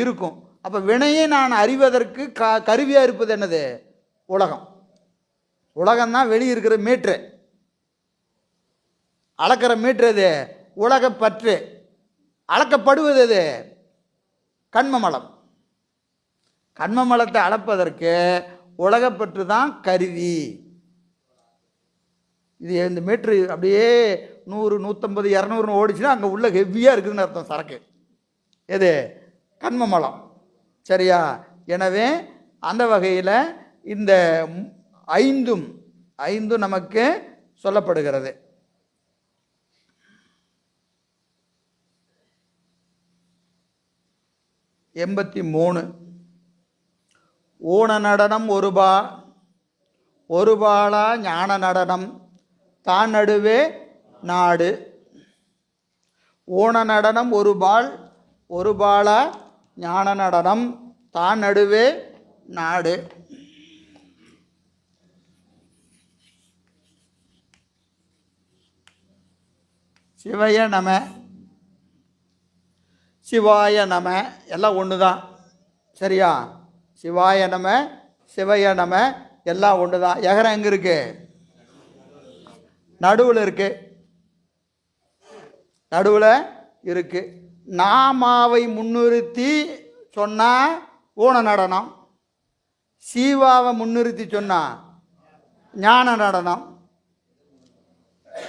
இருக்கும். அப்போ வினையை நான் அறிவதற்கு கருவியாக இருப்பது என்னது? உலகம். உலகம்தான் வெளியே இருக்கிற மீட்ரு, அளக்கிற மீட்ரு. எது? உலகப்பற்று. அளக்கப்படுவது எது? கண்மமலம். கண்மமலத்தை அளப்பதற்கு உலகப்பற்று தான் கருவி. இது இந்த மீட்ரு அப்படியே 100, 150, 200 ஓடிச்சுன்னா அங்கே உள்ள ஹெவியாக இருக்குதுன்னு அர்த்தம் சரக்கு. எது? கண்மமலம். சரியா? எனவே அந்த வகையில் இந்த ஐந்தும் நமக்கு சொல்லப்படுகிறது. எண்பத்தி ஊன நடனம் ஒரு பாலா ஞான நடனம் தான் நடுவே நாடு. ஊன நடனம் ஒரு பாலா ஞான நடனம் தான் நடுவே நாடு. சிவய நம சிவாய நம எல்லாம் ஒன்று தான். சரியா? சிவாய நம சிவய நம எல்லாம் ஒன்று தான். எகரம் எங்கே இருக்கு? நடுவில் இருக்கு. நடுவில் இருக்கு. நாமாவை முன்னிறுத்தி சொன்னால் ஊன நடனம், சீவாவை முன்னிறுத்தி சொன்னால் ஞான நடனம்.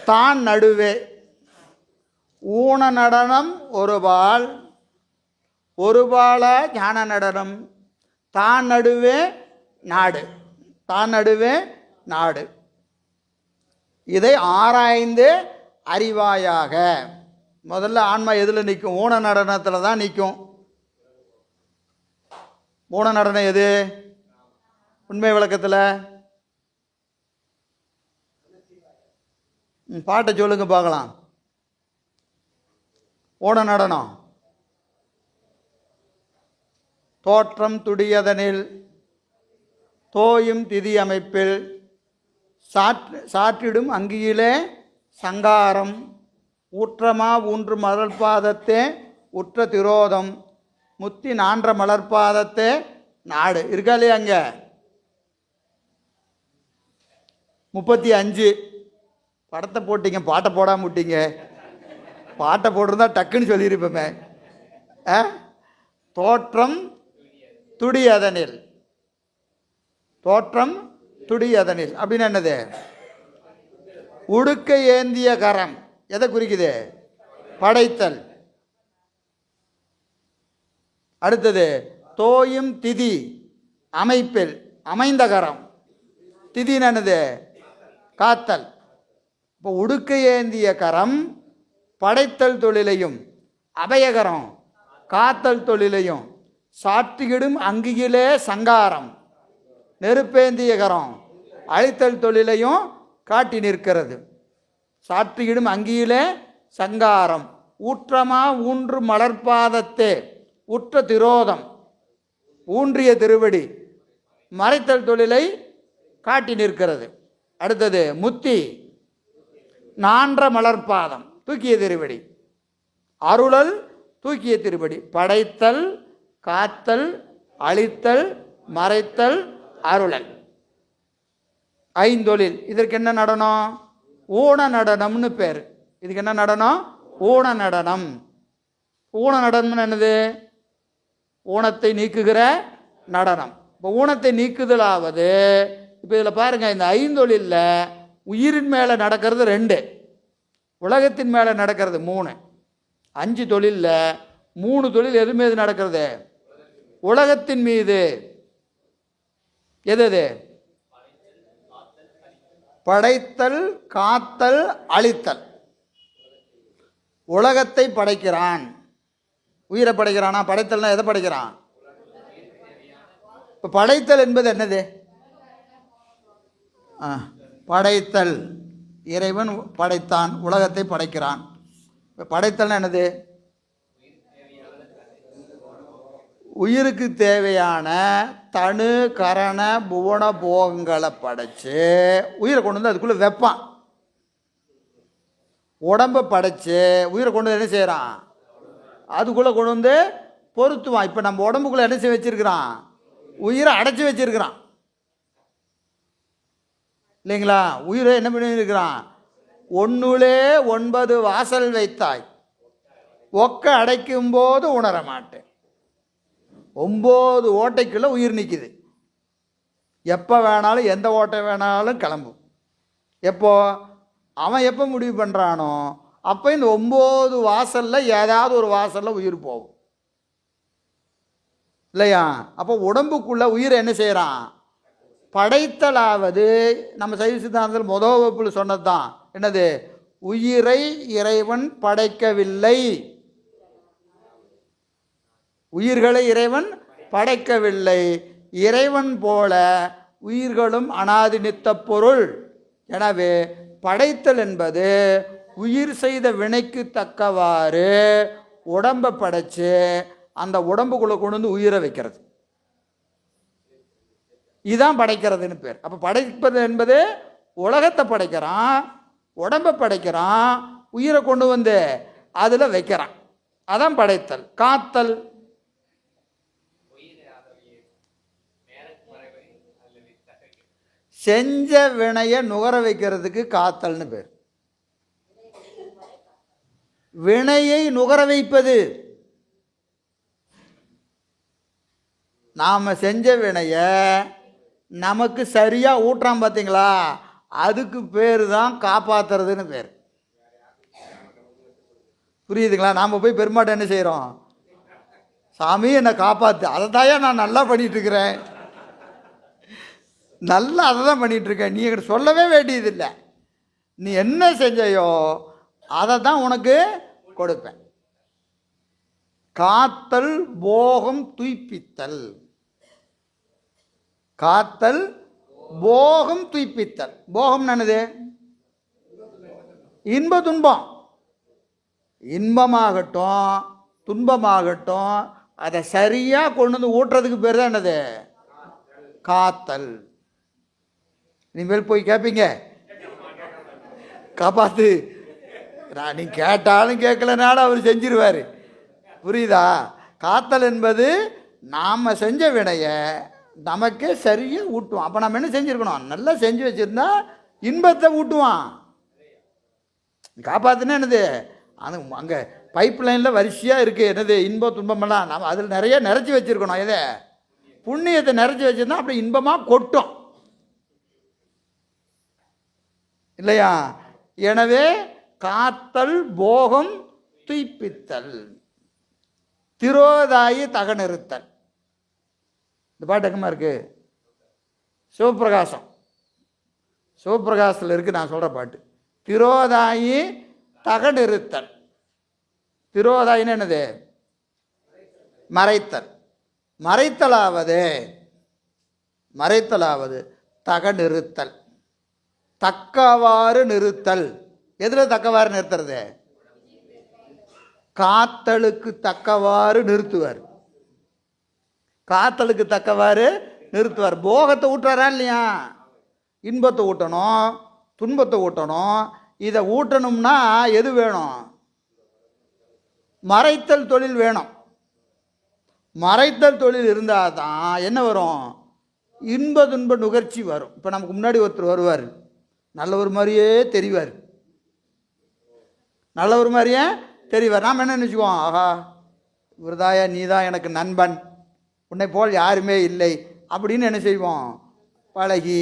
தான் நடுவே ஊன நடனம் ஒரு பால ஞான நடனம் தான் நடுவே நாடு. தான் நடுவே நாடு. இதை ஆராய்ந்து அறிவாயாக. முதல்ல ஆன்மா எதில் நிற்கும்? ஊன நடனத்தில் தான் நிற்கும். ஊன நடனம் எது? உண்மை விளக்கத்தில் பாட்டை சொல்லுங்க பார்க்கலாம். ஊன நடனம் தோற்றம் துடியதனில் தோயும் திதி அமைப்பில் சாற்றிடும் அங்கியிலே சங்காரம் ஊற்றமா ஊன்று மலர்பாதத்தே உற்ற திரோதம் முத்தி நான்ற மலர்பாதத்தே நாடு. இருக்கா இல்லையா? அங்கே 35 படத்தை போட்டீங்க, பாட்டை போடாமல் விட்டீங்க. பாட்டை போட்டிருந்தா டக்குன்னு சொல்லியிருப்போமே. தோற்றம் துடியதனில், தோற்றம் துடியதனில் அப்படின்னு என்னது? உடுக்க ஏந்திய கரம் எதை குறிக்குது? படைத்தல். அடுத்தது தோயும் திதி அமைப்பில், அமைந்த கரம். திதின்னு என்னது? காத்தல். இப்போ உடுக்க ஏந்திய கரம் படைத்தல் தொழிலையும், அபயகரம் காத்தல் தொழிலையும், சாற்றியிடும் அங்கியிலே சங்காரம் நெருப்பேந்திய கரம் அழித்தல் தொழிலையும் காட்டி நிற்கிறது. சாற்றியிடும் அங்கியிலே சங்காரம் ஊற்றமா ஊன்று மலர்பாதத்தே உற்ற திரோதம் ஊன்றிய திருவடி மறைத்தல் தொழிலை காட்டி நிற்கிறது. அடுத்தது முத்தி நான்ற மலர்பாதம் தூக்கிய திருவடி, அருளல் தூக்கிய திருவடி, படைத்தல் காத்தல் அழித்தல் மறைத்தல் அருளல், ஐந்தொழில். இதற்கு என்ன நடனம்? ஊன நடனம்னு பேர். இதுக்கு என்ன நடனம்? ஊன நடனம். ஊன நடனம்னு என்னது? ஊனத்தை நீக்குகிற நடனம். இப்போ ஊனத்தை நீக்குதலாவது, இப்போ இதில் பாருங்கள், இந்த ஐந்தொழிலில் உயிரின் மேலே நடக்கிறது 2, உலகத்தின் மேலே நடக்கிறது 3. 5 தொழிலில் 3 தொழில் எது மீது நடக்கிறது? உலகத்தின் மீது. எது? படைத்தல் காத்தல் அழித்தல். உலகத்தை படைக்கிறான், உயிரை படைக்கிறானா? படைத்தல்னா எதை படைக்கிறான்? இப்போ படைத்தல் என்பது என்னது? படைத்தல், இறைவன் படைத்தான், உலகத்தை படைக்கிறான். இப்போ படைத்தல்னா என்னது? உயிருக்கு தேவையான தனு கரண புவன போகங்களை படைச்சு உயிரை கொண்டு வந்து அதுக்குள்ளே வைப்பான். உடம்பை படைச்சு உயிரை கொண்டு வந்து என்ன செய்கிறான்? அதுக்குள்ளே கொண்டு வந்து பொருத்துவான். இப்போ நம்ம உடம்புக்குள்ளே என்ன செய்ய வச்சிருக்கிறான்? உயிரை அடைச்சி வச்சிருக்கிறான் இல்லைங்களா? உயிரை என்ன பண்ணியிருக்கிறான்? 1 9 வாசல் வைத்தாய் ஒக்க அடைக்கும் போது உணர மாட்டேன். 9 ஓட்டைக்குள்ளே உயிர் நிற்கிது. எப்போ வேணாலும் எந்த ஓட்டை வேணாலும் கிளம்பும். எப்போ அவன் எப்போ முடிவு பண்ணுறானோ அப்போ இந்த 9 வாசலில் ஏதாவது ஒரு வாசலில் உயிர் போகும் இல்லையா? அப்போ உடம்புக்குள்ளே உயிரை என்ன செய்கிறான்? படைத்தலாவது நம்ம சைவ சித்தாந்தத்தில் முதல் வகுப்பில் சொன்னது தான். என்னது? உயிரை இறைவன் படைக்கவில்லை, உயிர்களை இறைவன் படைக்கவில்லை. இறைவன் போல உயிர்களும் அனாதி நித்த பொருள். எனவே படைத்தல் என்பது உயிர் செய்த வினைக்கு தக்கவாறு உடம்பை படைச்சு அந்த உடம்புக்குள்ளே கொண்டு வந்து உயிரை வைக்கிறது. இதுதான் படைக்கிறதுன்னு பேர். அப்போ படைப்பது என்பது உலகத்தை படைக்கிறான், உடம்பை படைக்கிறான், உயிரை கொண்டு வந்து அதில் வைக்கிறான். அதான் படைத்தல். காத்தல் செஞ்ச வினையை நுகர வைக்கிறதுக்கு காத்தல்னு பேர். வினையை நுகர வைப்பது. நாம் செஞ்ச வினையை நமக்கு சரியாக ஊட்டுறான் பார்த்தீங்களா? அதுக்கு பேர் தான் காப்பாற்றுறதுன்னு பேர். புரியுதுங்களா? நாம் போய் பெருமாட்ட என்ன செய்கிறோம்? சாமி என்னை காப்பாற்று. அதை தாயா நான் நல்லா பண்ணிகிட்ருக்கிறேன், நல்லா அதை தான் பண்ணிகிட்ருக்கேன், நீ என்கிட்ட சொல்லவே வேண்டியதில்லை, நீ என்ன செஞ்சையோ அதை தான் உனக்கு கொடுப்பேன். காத்தல் போகம் துய்ப்பித்தல். காத்தல் போகம் துய்ப்பித்தல். போகம் என்னது? இன்ப துன்பம். இன்பமாகட்டும் துன்பமாகட்டும் அதை சரியாக கொண்டு வந்து ஊட்டுறதுக்கு பேர் தான் என்னது? காத்தல். இனிமேல் போய் கேட்பீங்க, காப்பாத்து. நீ கேட்டாலும் கேட்கலனாலும் அவர் செஞ்சிருவார். புரியுதா? காத்தல் என்பது நாம் செஞ்ச வினையை நமக்கே சரியாக ஊட்டுவான். அப்போ நம்ம என்ன செஞ்சுருக்கணும்? நல்லா செஞ்சு வச்சுருந்தா இன்பத்தை ஊட்டுவான். காப்பாற்றுனா என்னது, அது அங்கே பைப் லைனில் வரிசையாக இருக்குது என்னது, இன்பம் துன்பமெல்லாம் நம்ம அதில் நிறைய நிறைச்சி வச்சுருக்கணும். எதை புண்ணியத்தை நிறைச்சி வச்சுருந்தா அப்படி இன்பமாக கொட்டும் இல்லையா? எனவே காத்தல் போகம் துய்ப்பித்தல், திரோதாயி தகநிறுத்தல். இந்த பாட்டு எங்கம்மா இருக்கு? சிவபிரகாசம், சிவபிரகாசத்தில் இருக்கு. நான் சொல்கிற பாட்டு திரோதாயி தகநிறுத்தல். திரோதாயின்னு என்னது? மறைத்தல். மறைத்தலாவது தகநிறுத்தல், தக்கவாறு நிறுத்தல். எதில் தக்கவாறு நிறுத்துறது? காத்தலுக்கு தக்கவாறு நிறுத்துவார். காத்தலுக்கு தக்கவாறு நிறுத்துவார். போகத்தை ஊட்டுறாரா இல்லையா? இன்பத்தை ஊட்டணும், துன்பத்தை ஊட்டணும். இதை ஊட்டணும்னா எது வேணும்? மறைத்தல் தொழில் வேணும். மறைத்தல் தொழில் இருந்தால் தான் என்ன வரும்? இன்ப துன்ப நுகர்ச்சி வரும். இப்போ நமக்கு முன்னாடி ஒருத்தர் வருவார், நல்லவர் மாதிரியே தெரிவார், நல்லவர் மாதிரியே தெரிவார். நாம் என்ன நினச்சிக்குவோம்? ஆஹா இவர்தாயா, நீ தான் எனக்கு நண்பன், உன்னை போல் யாருமே இல்லை அப்படின்னு என்ன செய்வோம்? பழகி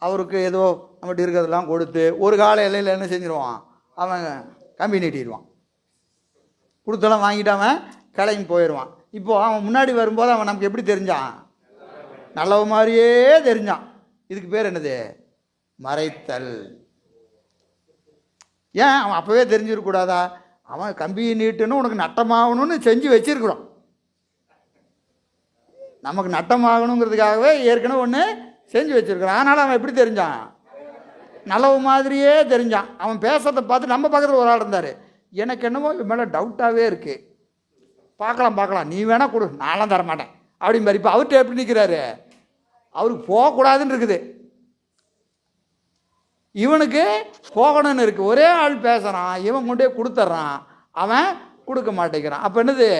அவருக்கு ஏதோ நம்மகிட்ட இருக்கிறதெல்லாம் கொடுத்து ஒரு கால எல்லையில் என்ன செஞ்சிருவான்? அவன் கம்பி நீட்டிடுவான், கொடுத்தெல்லாம் வாங்கிட்டு அவன் கிளம்பி போயிடுவான். இப்போது அவன் முன்னாடி வரும்போது அவன் நமக்கு எப்படி தெரிஞ்சான்? நல்லவ மாதிரியே தெரிஞ்சான். இதுக்கு பேர் என்னது? மறைத்தல். ஏன் அவன் அப்போவே தெரிஞ்சிருக்கூடாதா? அவன் கம்பியை நீட்டுன்னு உனக்கு நட்டமாகணும்னு செஞ்சு வச்சிருக்கிறோம். நமக்கு நட்டமாகணுங்கிறதுக்காகவே ஏற்கனவே ஒன்று செஞ்சு வச்சிருக்கிறான். அதனால் அவன் எப்படி தெரிஞ்சான்? நல்லவ மாதிரியே தெரிஞ்சான். அவன் பேசுறதை பார்த்து நம்ம பக்கத்தில் ஒரு ஆள் இருந்தார், எனக்கு என்னமோ இது மேலே டவுட்டாகவே இருக்குது, பார்க்கலாம் நீ வேணால் கொடு, நான்லாம் தரமாட்டேன் அப்படிம்பாரு. இப்போ அவர்கிட்ட எப்படி நிற்கிறாரு? அவருக்கு போகக்கூடாதுன்னு இருக்குது, இவனுக்கு போகணும்னு இருக்குது. ஒரே ஆள் பேசுகிறான், இவன் கொண்டே கொடுத்துட்றான், அவன் கொடுக்க மாட்டேங்கிறான். அப்போ என்னது?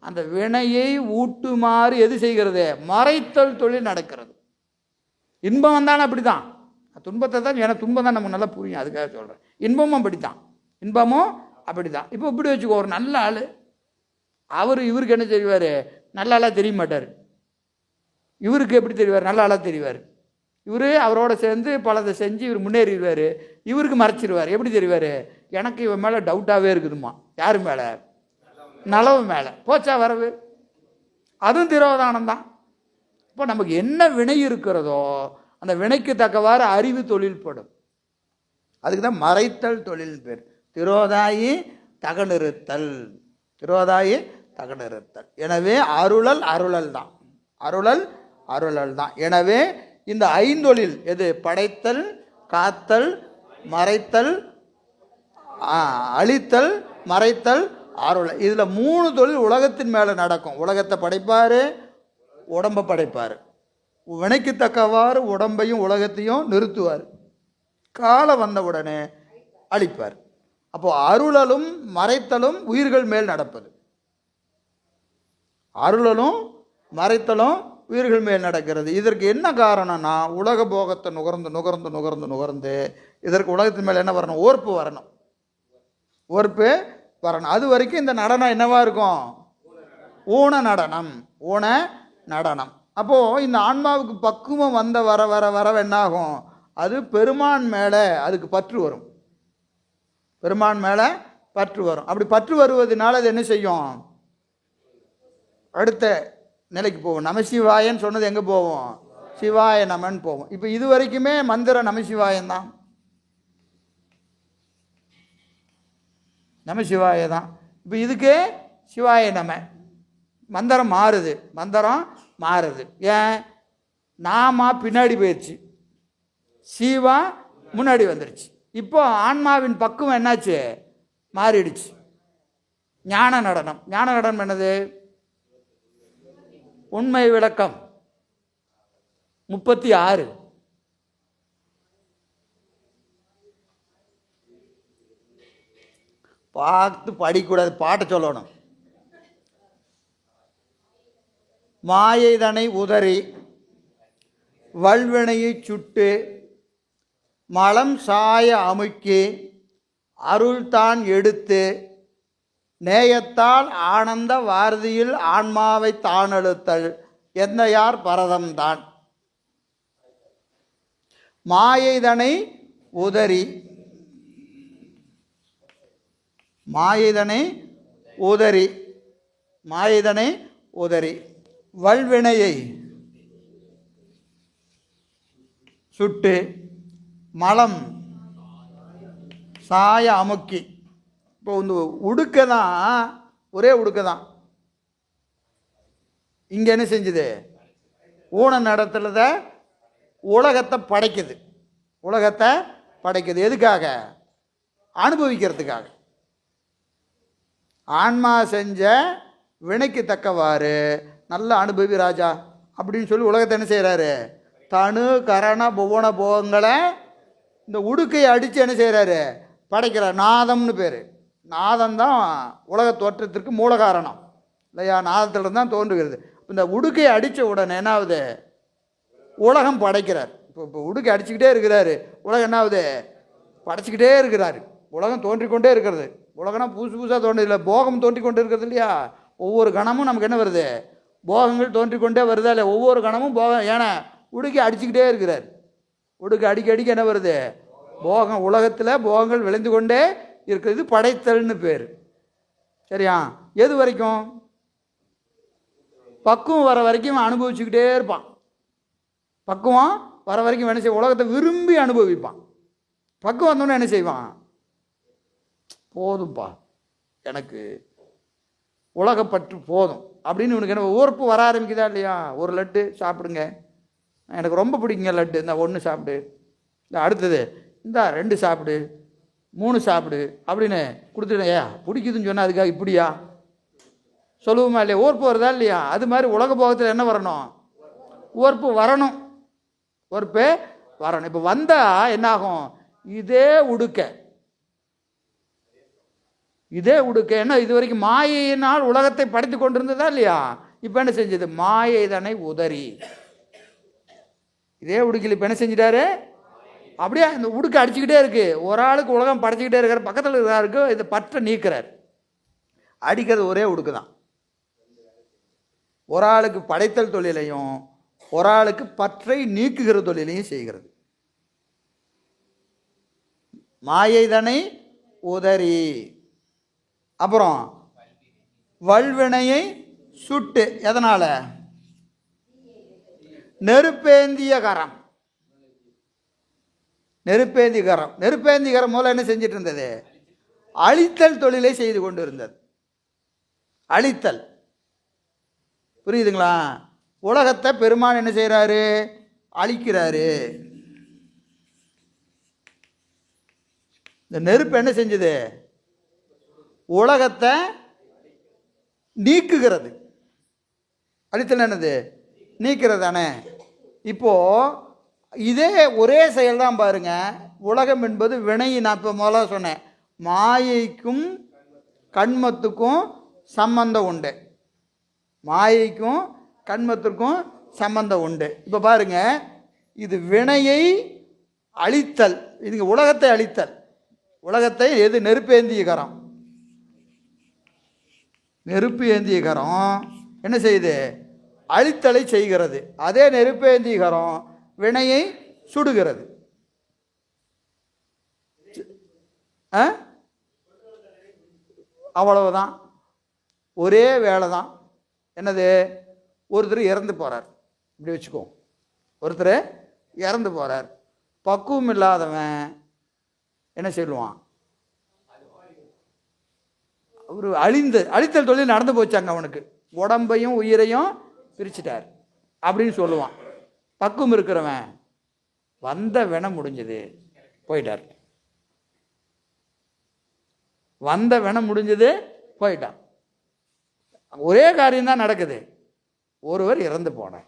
அந்த வினையை ஊட்டுமாறு எது செய்கிறது? மறைத்தல் தொழில் நடக்கிறது. இன்பம் வந்தாலும் அப்படி தான், துன்பத்தை தான், ஏன்னா துன்பம் தான் நமக்கு நல்லா புரியும், அதுக்காக சொல்கிறேன். இன்பமும் அப்படி தான், இன்பமும் அப்படி தான். இப்போ இப்படி வச்சுக்கோ, ஒரு நல்ல ஆள், இவருக்கு என்ன தெரிவார்? நல்ல ஆளாக தெரிய மாட்டார். இவருக்கு எப்படி தெரிவார்? நல்ல ஆளாக தெரிவார். இவர் அவரோட சேர்ந்து பலதை செஞ்சு இவர் முன்னேறிடுவார், இவருக்கு மறைச்சிடுவார். எப்படி தெரிவார்? எனக்கு இவன் மேலே டவுட்டாகவே இருக்குதுமா. யார் மேலே? நலவு மேலே. போச்சா வரவு? அதுவும் திரோதானம் தான். இப்போ நமக்கு என்ன வினை இருக்கிறதோ அந்த வினைக்கு தக்கவாறு அறிவு தொழில் படும். அதுக்கு தான் மறைத்தல் தொழில் பேர். திரோதாயி தகநிறுத்தல், திரோதாயி தகநிறுத்தல். எனவே அருளல் தான். எனவே இந்த ஐந்தொழில் எது? படைத்தல், காத்தல், மறைத்தல், அழித்தல், மறைத்தல், அருள். இதில் 3 தொழில் உலகத்தின் மேலே நடக்கும். உலகத்தை படைப்பார், உடம்பை படைப்பார், வினைக்கு தக்கவாறு உடம்பையும் உலகத்தையும் நிறுத்துவார், காலம் வந்தவுடனே அழிப்பார். அப்போ அருளலும் மறைத்தலும் உயிர்கள் மேல் நடப்பது. அருளலும் மறைத்தலும் உயிர்கள் மேல் நடக்கிறது. இதற்கு என்ன காரணம்னா உலக போகத்தை நுகர்ந்து இதற்கு உலகத்தின் மேல் என்ன வரணும்? ஓர்ப்பு வரணும். அது வரைக்கும் இந்த நடனம் என்னவா இருக்கும்? ஊன நடனம். அப்போது இந்த ஆன்மாவுக்கு பக்குவம் வந்த வர என்னாகும்? அது பெருமான் மேலே அதுக்கு பற்று வரும். அப்படி பற்று வருவதனால அது என்ன செய்யும்? அடுத்த நிலைக்கு போவோம். நமசிவாயன்னு சொன்னது எங்கே போவோம்? சிவாய நமன் போவோம். இப்போ இது வரைக்குமே மந்திரம் நமசிவாயம் தான், நமசிவாய தான். இப்போ இதுக்கு சிவாய நம. மந்திரம் மாறுது. ஏன்? நாமா பின்னாடி போயிடுச்சு, சிவா முன்னாடி வந்துடுச்சு. இப்போ ஆன்மாவின் பக்குவம் என்னாச்சு? மாறிடுச்சு. ஞான நடனம் என்னது? உண்மை விளக்கம் 36. பார்த்து படிக்கூடாது, பாட்டை சொல்லணும். மாயைதனை உதறி வல்வினையை சுட்டு மலம் சாய அமுக்கி அருள்தான் எடுத்து நேயத்தால் ஆனந்த வாரதியில் ஆன்மாவை தானெழுத்தல் எந்தையார் பரதம்தான் மாயைதனை உதறி மாயைதனை உதறி மாயைதனை உதறி வல்வினையை சுட்டு மலம் சாய அமுக்கி. இப்போ இந்த உடுக்க தான், ஒரே உடுக்க தான் இங்கே என்ன செஞ்சுது, ஊன நடத்துல உலகத்தை படைக்குது. உலகத்தை படைக்குது எதுக்காக? அனுபவிக்கிறதுக்காக. ஆன்மா செஞ்ச வினைக்கு தக்கவாறு நல்ல அனுபவி ராஜா அப்படின்னு சொல்லி உலகத்தை என்ன செய்கிறாரு, தனு கரண புவன போகங்களை இந்த உடுக்கையை அடித்து என்ன செய்கிறாரு, படைக்கிறார். நாதம்னு பேர். நாதம்தான் உலக தோற்றத்திற்கு மூல காரணம் இல்லையா? நாதத்திலிருந்து தான் தோன்றுகிறது. இந்த உடுக்கையை அடித்த உடனே என்னாவது, உலகம் படைக்கிறார். இப்போ உடுக்கை அடிச்சுக்கிட்டே இருக்கிறாரு, உலகம் என்னாவது, படைச்சிக்கிட்டே இருக்கிறாரு. உலகம் தோன்றிக்கொண்டே இருக்கிறது. உலகம்னா புதுசு புதுசாக தோன்றதில்லை, போகம் தோன்றிக்கொண்டே இருக்கிறது இல்லையா? ஒவ்வொரு கணமும் நமக்கு என்ன வருது, போகங்கள் தோன்றிக்கொண்டே வருதா இல்லை? ஒவ்வொரு கணமும் போகம். ஏன்னா உடுக்கை அடிச்சுக்கிட்டே இருக்கிறார். உடுக்கை அடிக்க அடிக்க என்ன வருது, போகம். உலகத்தில் போகங்கள் விளைந்து கொண்டே இருக்கிறது. படைத்தல்னு பேர். சரியா? எது வரைக்கும்? பக்குவம் வர வரைக்கும் அனுபவிச்சுக்கிட்டே இருப்பான். பக்குவம் வர வரைக்கும் என்ன செய்ய, உலகத்தை விரும்பி அனுபவிப்பான். பக்குவம் வந்தோன்னு என்ன செய்வான், போதும்ப்பா எனக்கு உலகப்பற்று போதும் அப்படின்னு இவனுக்கு என்ன ஊர்ப்பு வர ஆரம்பிக்குதா இல்லையா? ஒரு லட்டு சாப்பிடுங்க, எனக்கு ரொம்ப பிடிக்குங்க லட்டு, இந்த 1 சாப்பிடு, இந்த அடுத்தது இந்த 2 சாப்பிடு, 3 சாப்பிடு அப்படின்னு கொடுத்துட்டேன். பிடிக்குதுன்னு சொன்னால் அதுக்காக இப்படியா சொல்லுவோமா இல்லையா? ஊர்ப்பு வருதா இல்லையா? அது மாதிரி உலக போகத்தில் என்ன வரணும், ஊர்ப்பு வரணும். ஊர்ப்பு வரணும். இப்போ வந்தால் என்னாகும், இதே உடுக்க என்ன இது வரைக்கும் மாயையினால் உலகத்தை படைத்து கொண்டிருந்ததா இல்லையா? இப்போ என்ன செஞ்சது, மாயை இதனை உதறி இதே உடுக்கில் இப்போ என்ன செஞ்சிட்டாரு, அப்படியே இந்த உடுக்க அடிச்சுக்கிட்டே இருக்கு. ஒரு ஆளுக்கு உலகம் படைச்சிக்கிட்டே இருக்கார், பக்கத்தில் இருக்கிறாருக்கு இதை பற்ற நீக்கிறார். அடிக்கிறது ஒரே உடுக்கு தான். ஒரு ஆளுக்கு படைத்தல் தொழிலையும் ஒரு ஆளுக்கு பற்றை நீக்குகிற தொழிலையும் செய்கிறது. மாயைதனை உதறி. அப்புறம் வல்வினையை சுட்டு. எதனால? நெருப்பேந்திய கரம். நெருப்பேந்தி கரம். நெருப்பேந்தி கரம் மூலம் என்ன செஞ்சிட்டு இருந்தது, அழித்தல் தொழிலை செய்து கொண்டு இருந்தது. அழித்தல். புரியுதுங்களா? உலகத்தை பெருமான் என்ன செய்கிறாரு, அழிக்கிறாரு. இந்த நெருப்பு என்ன செஞ்சது, உலகத்தை நீக்குகிறது. அழித்தல் என்னது, நீக்கிறது தானே. இப்போ இதே ஒரே செயல் தான் பாருங்க. உலகம் என்பது வினை. நான் இப்போ முதல்ல சொன்னேன், மாயைக்கும் கண்மத்துக்கும் சம்பந்தம் உண்டு. மாயைக்கும் கண்மத்திற்கும் சம்பந்தம் உண்டு. இப்போ பாருங்க, இது வினையை அழித்தல், இதுங்க உலகத்தை அழித்தல். உலகத்தை எது, நெருப்பேந்திய கரம். நெருப்பு ஏந்திய கரம் என்ன செய்யுது, அழித்தலை செய்கிறது. அதே நெருப்பேந்திய கரம் வினையை சுடுகிறது. அவ்வளவுதான், ஒரே வேலை தான். என்னது, ஒருத்தர் இறந்து போகிறார், இப்படி வச்சுக்கோ, ஒருத்தர் இறந்து போகிறார். பக்குவம் இல்லாதவன் என்ன சொல்லுவான், ஒரு அழித்தல் தொழில் நடந்து போச்சாங்க, அவனுக்கு உடம்பையும் உயிரையும் பிரிச்சுட்டார் அப்படின்னு சொல்லுவான். பக்குவம் இருக்கிறவன் வந்த வினை முடிஞ்சது போயிட்டார், வந்த வினை முடிஞ்சது போயிட்டான். ஒரே காரியம்தான் நடக்குது, ஒருவர் இறந்து போனார்.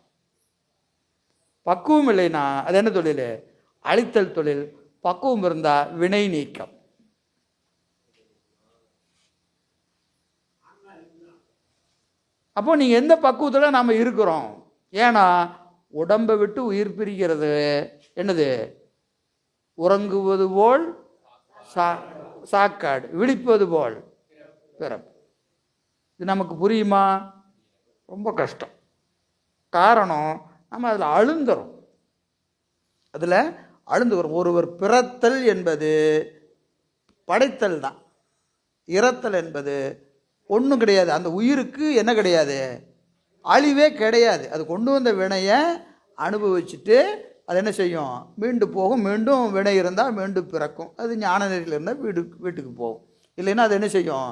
பக்குவம் இல்லைன்னா அது என்ன தொழில், அழித்தல் தொழில். பக்குவம் இருந்தால் வினை நீக்கம். அப்போ நீங்கள் எந்த பக்குவத்தில் நாம் இருக்கிறோம்? ஏன்னா உடம்பை விட்டு உயிர் பிரிக்கிறது என்னது, உறங்குவது போல் சாக்காடு, விழிப்பது போல் பிறப்பு. இது நமக்கு புரியுமா? ரொம்ப கஷ்டம். காரணம், நம்ம அதில் அழுந்துறோம். அதில் அழுந்துகிறோம். ஒருவர் பிறத்தல் என்பது படைத்தல் தான். இறத்தல் என்பது ஒன்றும் கிடையாது. அந்த உயிருக்கு என்ன கிடையாது? அழிவே கிடையாது. அது கொண்டு வந்த வினையை அனுபவிச்சுட்டு அது என்ன செய்யும்? மீண்டும் போகும். மீண்டும் வினை இருந்தால் மீண்டும் பிறக்கும். அது ஞான நெறியில் இருந்தால் வீட்டுக்கு போகும். இல்லைன்னா அது என்ன செய்யும்?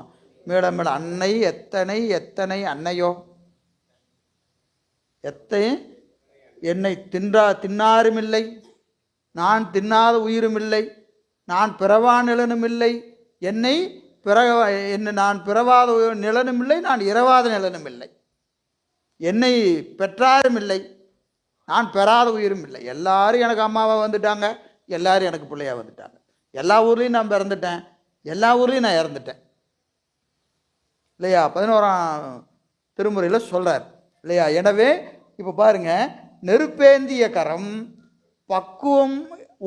மேடம் மேடம் அன்னை எத்தனை எத்தனை அன்னையோ, என்னை தின்னாரும் இல்லை, நான் தின்னாத உயிரும் இல்லை, நான் பிறவா நிலனும் இல்லை, நான் பிறவாத நிலனும் இல்லை, நான் இரவாத நிலனும் இல்லை, என்னை பெற்றாரும் இல்லை, நான் பெறாத உயிரும் இல்லை. எல்லாரும் எனக்கு அம்மாவாக வந்துட்டாங்க, எல்லாரும் எனக்கு பிள்ளையா வந்துட்டாங்க. எல்லா ஊர்லேயும் நான் பிறந்துட்டேன், எல்லா ஊர்லேயும் நான் இறந்துட்டேன் இல்லையா? 11ஆம் திருமுறையில் சொல்கிறார் இல்லையா? எனவே இப்போ பாருங்க, நெருப்பேந்திய கரம் பக்குவம்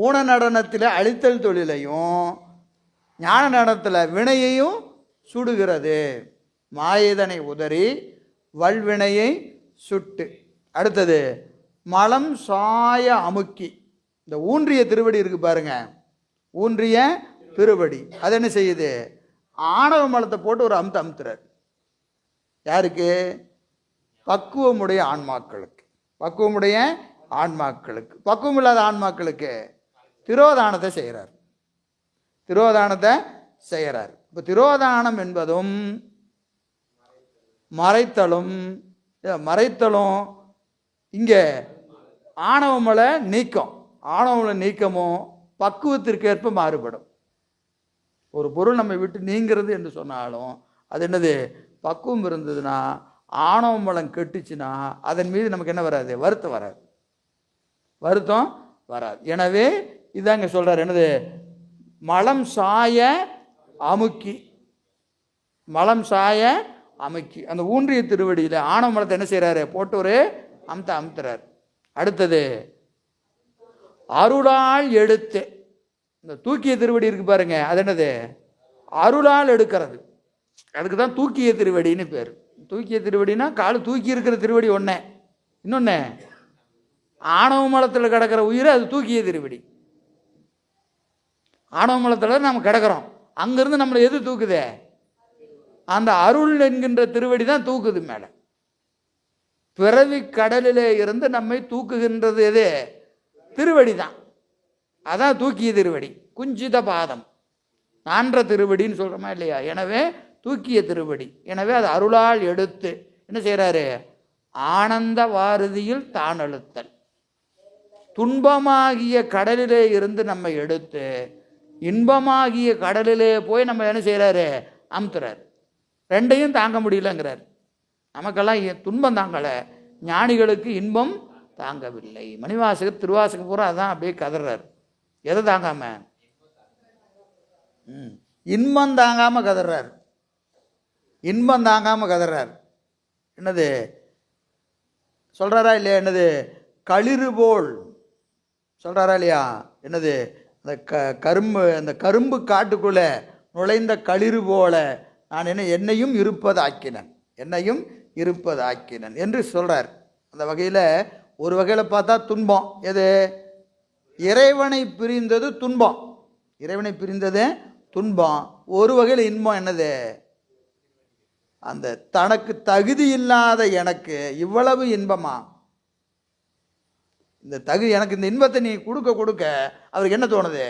ஊன நடனத்தில் அழித்தல் தொழிலையும் ஞான நடனத்தில் வினையையும் சுடுகிறது. மாயதனை உதறி வல்வினையை சுட்டு. அடுத்தது மலம் சாய அமுக்கி. இந்த ஊன்றிய திருவடி இருக்கு பாருங்க, ஊன்றிய திருவடி அது என்ன செய்யுது? ஆணவ மலத்தை போட்டு ஒரு அமுத்துறார். யாருக்கு? பக்குவமுடைய ஆன்மாக்களுக்கு. பக்குவமுடைய ஆன்மாக்களுக்கு. பக்குவம் இல்லாத ஆன்மாக்களுக்கு திரோதானத்தை செய்கிறார். திரோதானத்தை செய்கிறார். இப்போ திரோதானம் என்பதும் மறைத்தலும் இங்கே ஆணவமலை நீக்கம். ஆணவமலை நீக்கமும் பக்குவத்திற்கேற்ப மாறுபடும். ஒரு பொருள் நம்ம விட்டு நீங்கிறது என்று சொன்னாலும் அது என்னது? பக்குவம் இருந்ததுன்னா, ஆணவ மலம் கெட்டுச்சுன்னா அதன் மீது நமக்கு என்ன வராது? வருத்தம் வராது. வருத்தம் வராது. எனவே இதாங்க சொல்றாரு, என்னது? மலம் சாய அமுக்கி. மலம் சாய அமுக்கி. அந்த ஊன்றிய திருவடியில் ஆணவ மலத்தை என்ன செய்யறாரு? போட்டு ஒரு அமுத்துறாரு. அடுத்தது அருளால் எடுத்து. இந்த தூக்கிய திருவடி இருக்கு பாருங்க, அது என்னது? அருளால் எடுக்கிறது. அதுக்கு தான் தூக்கிய திருவடின்னு பேர். தூக்கிய திருவடினா கால் தூக்கி இருக்கிற திருவடி ஒன்று. இன்னொன்று ஆணவ மலத்தில் கிடக்கிற உயிரை அது தூக்கிய திருவடி. ஆணவ மலத்தில் நம்ம கிடக்கிறோம், அங்கேருந்து நம்மளை எது தூக்குதே? அந்த அருள் என்கின்ற திருவடி தான் தூக்குது மேலே. பிறவி கடலிலே இருந்து நம்மை தூக்குகின்றது எது? திருவடி தான். அதான் தூக்கிய திருவடி. குஞ்சித பாதம் நான்ற திருவடின்னு சொல்கிறோமா இல்லையா? எனவே தூக்கிய திருவடி. எனவே அது அருளால் எடுத்து என்ன செய்கிறாரு? ஆனந்த வாரதியில் தான் அழுத்தல். துன்பமாகிய கடலிலே இருந்து நம்மை எடுத்து இன்பமாகிய கடலிலே போய் நம்ம என்ன செய்கிறாரு? அமுத்துறாரு. ரெண்டையும் தாங்க முடியலங்கிறார். நமக்கெல்லாம் துன்பம் தாங்கலை, ஞானிகளுக்கு இன்பம் தாங்கவில்லை. மணிவாசகர் திருவாசகம் பூரா அதான் அப்படியே கதறார். எதை தாங்காம? இன்பம் தாங்காம கதறார். இன்பம் தாங்காம கதறார். என்னது சொல்றாரா இல்லையா? என்னது? களிறு போல் சொல்றாரா இல்லையா? என்னது? அந்த அந்த கரும்பு காட்டுக்குள்ள நுழைந்த களிறு போல நான் என்னையும் இருப்பதாக்கினேன், என்னையும் இருப்பதாக்கினேன் என்று சொல்றார். அந்த வகையில் ஒரு வகையில் பார்த்தா துன்பம் எது? இறைவனை பிரிந்தது துன்பம். இறைவனை பிரிந்தது துன்பம். ஒரு வகையில் இன்பம் என்னது? அந்த தனக்கு தகுதி இல்லாத எனக்கு இவ்வளவு இன்பமா? இந்த எனக்கு இந்த இன்பத்தை நீ கொடுக்க கொடுக்க அவருக்கு என்ன தோணுது?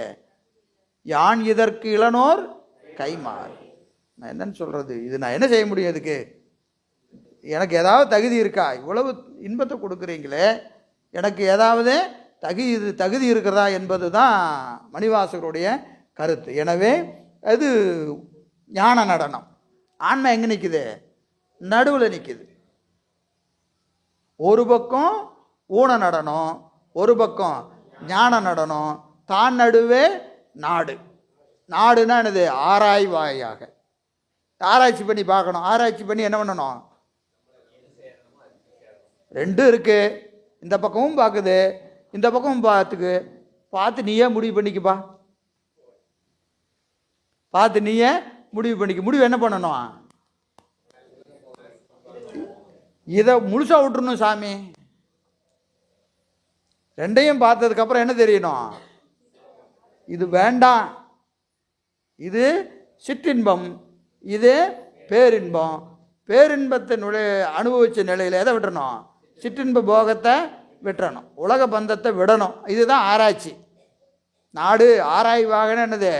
யான் இதற்கு இளனோர் கைமாறு. நான் என்னன்னு சொல்றது? இது நான் என்ன செய்ய முடியும்? இதுக்கு எனக்கு ஏதாவது தகுதி இருக்கா? இவ்வளவு இன்பத்தை கொடுக்குறீங்களே, எனக்கு ஏதாவது தகுதி இருக்கிறதா என்பது தான் மணிவாசகருடைய கருத்து. எனவே அது ஞான நடனம். ஆன்மா எங்கே நிற்குது? நடுவில் நிற்குது. ஒரு பக்கம் ஊன நடனம், ஒரு பக்கம் ஞான நடனம். தான் நடுவே நாடு. நாடுனா என்னது? ஆராய்வாயாக ஆராய்ச்சி பண்ணி பார்க்கணும். ஆராய்ச்சி பண்ணி என்ன பண்ணணும்? ரெண்டும் இருக்கு. இந்த பக்கமும் பார்க்குது, இந்த பக்கமும் பார்த்து நீயே முடிவு பண்ணிக்கப்பா. பார்த்து நீயே முடிவு பண்ணிக்க. முடிவு என்ன பண்ணணும்? இதை முழுசா விட்டுறணும் சாமி. ரெண்டையும் பார்த்ததுக்கப்புறம் என்ன தெரியணும்? இது வேண்டாம், இது சிற்றின்பம், இது பேரின்பம். பேரின்பத்தை அனுபவிச்ச நிலையில் எதை விட்டுறணும்? சிற்றின்ப போகத்தை விட்டுறணும், உலக பந்தத்தை விடணும். இதுதான் ஆராய்ச்சி. நாடு ஆராய்வாகன்னு என்னது?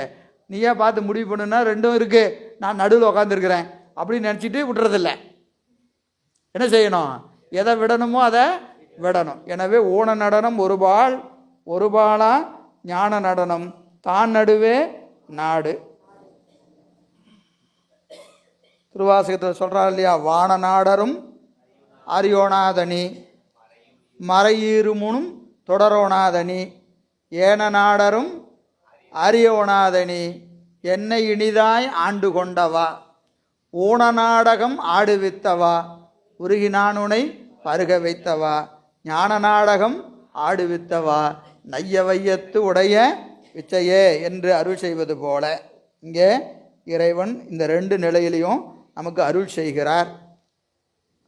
நீயே பார்த்து முடிவு பண்ணுன்னா ரெண்டும் இருக்கு, நான் நடுவில் உட்காந்துருக்கிறேன் அப்படின்னு நினச்சிட்டு விட்டுறதில்ல. என்ன செய்யணும்? எதை விடணுமோ அதை விடணும். எனவே ஊன நடனம் ஒரு பாலா ஞான நடனம் தான் நடுவே நாடு. திருவாசகத்தில் சொல்கிறார் இல்லையா? வான நாடரும் அறியோனாதனி மறையீருமுனும் தொடரோனாதனி ஏன நாடரும் அறியோனாதனி என்னை இனிதாய் ஆண்டு கொண்டவா ஊன நாடகம் ஆடுவித்தவா உருகினான் உனை பருக வைத்தவா ஞான நாடகம் ஆடுவித்தவா நைய வையத்து உடைய விச்சையே என்று அருள் செய்வது போல இங்கே இறைவன் இந்த ரெண்டு நிலையிலையும் நமக்கு அருள் செய்கிறார்.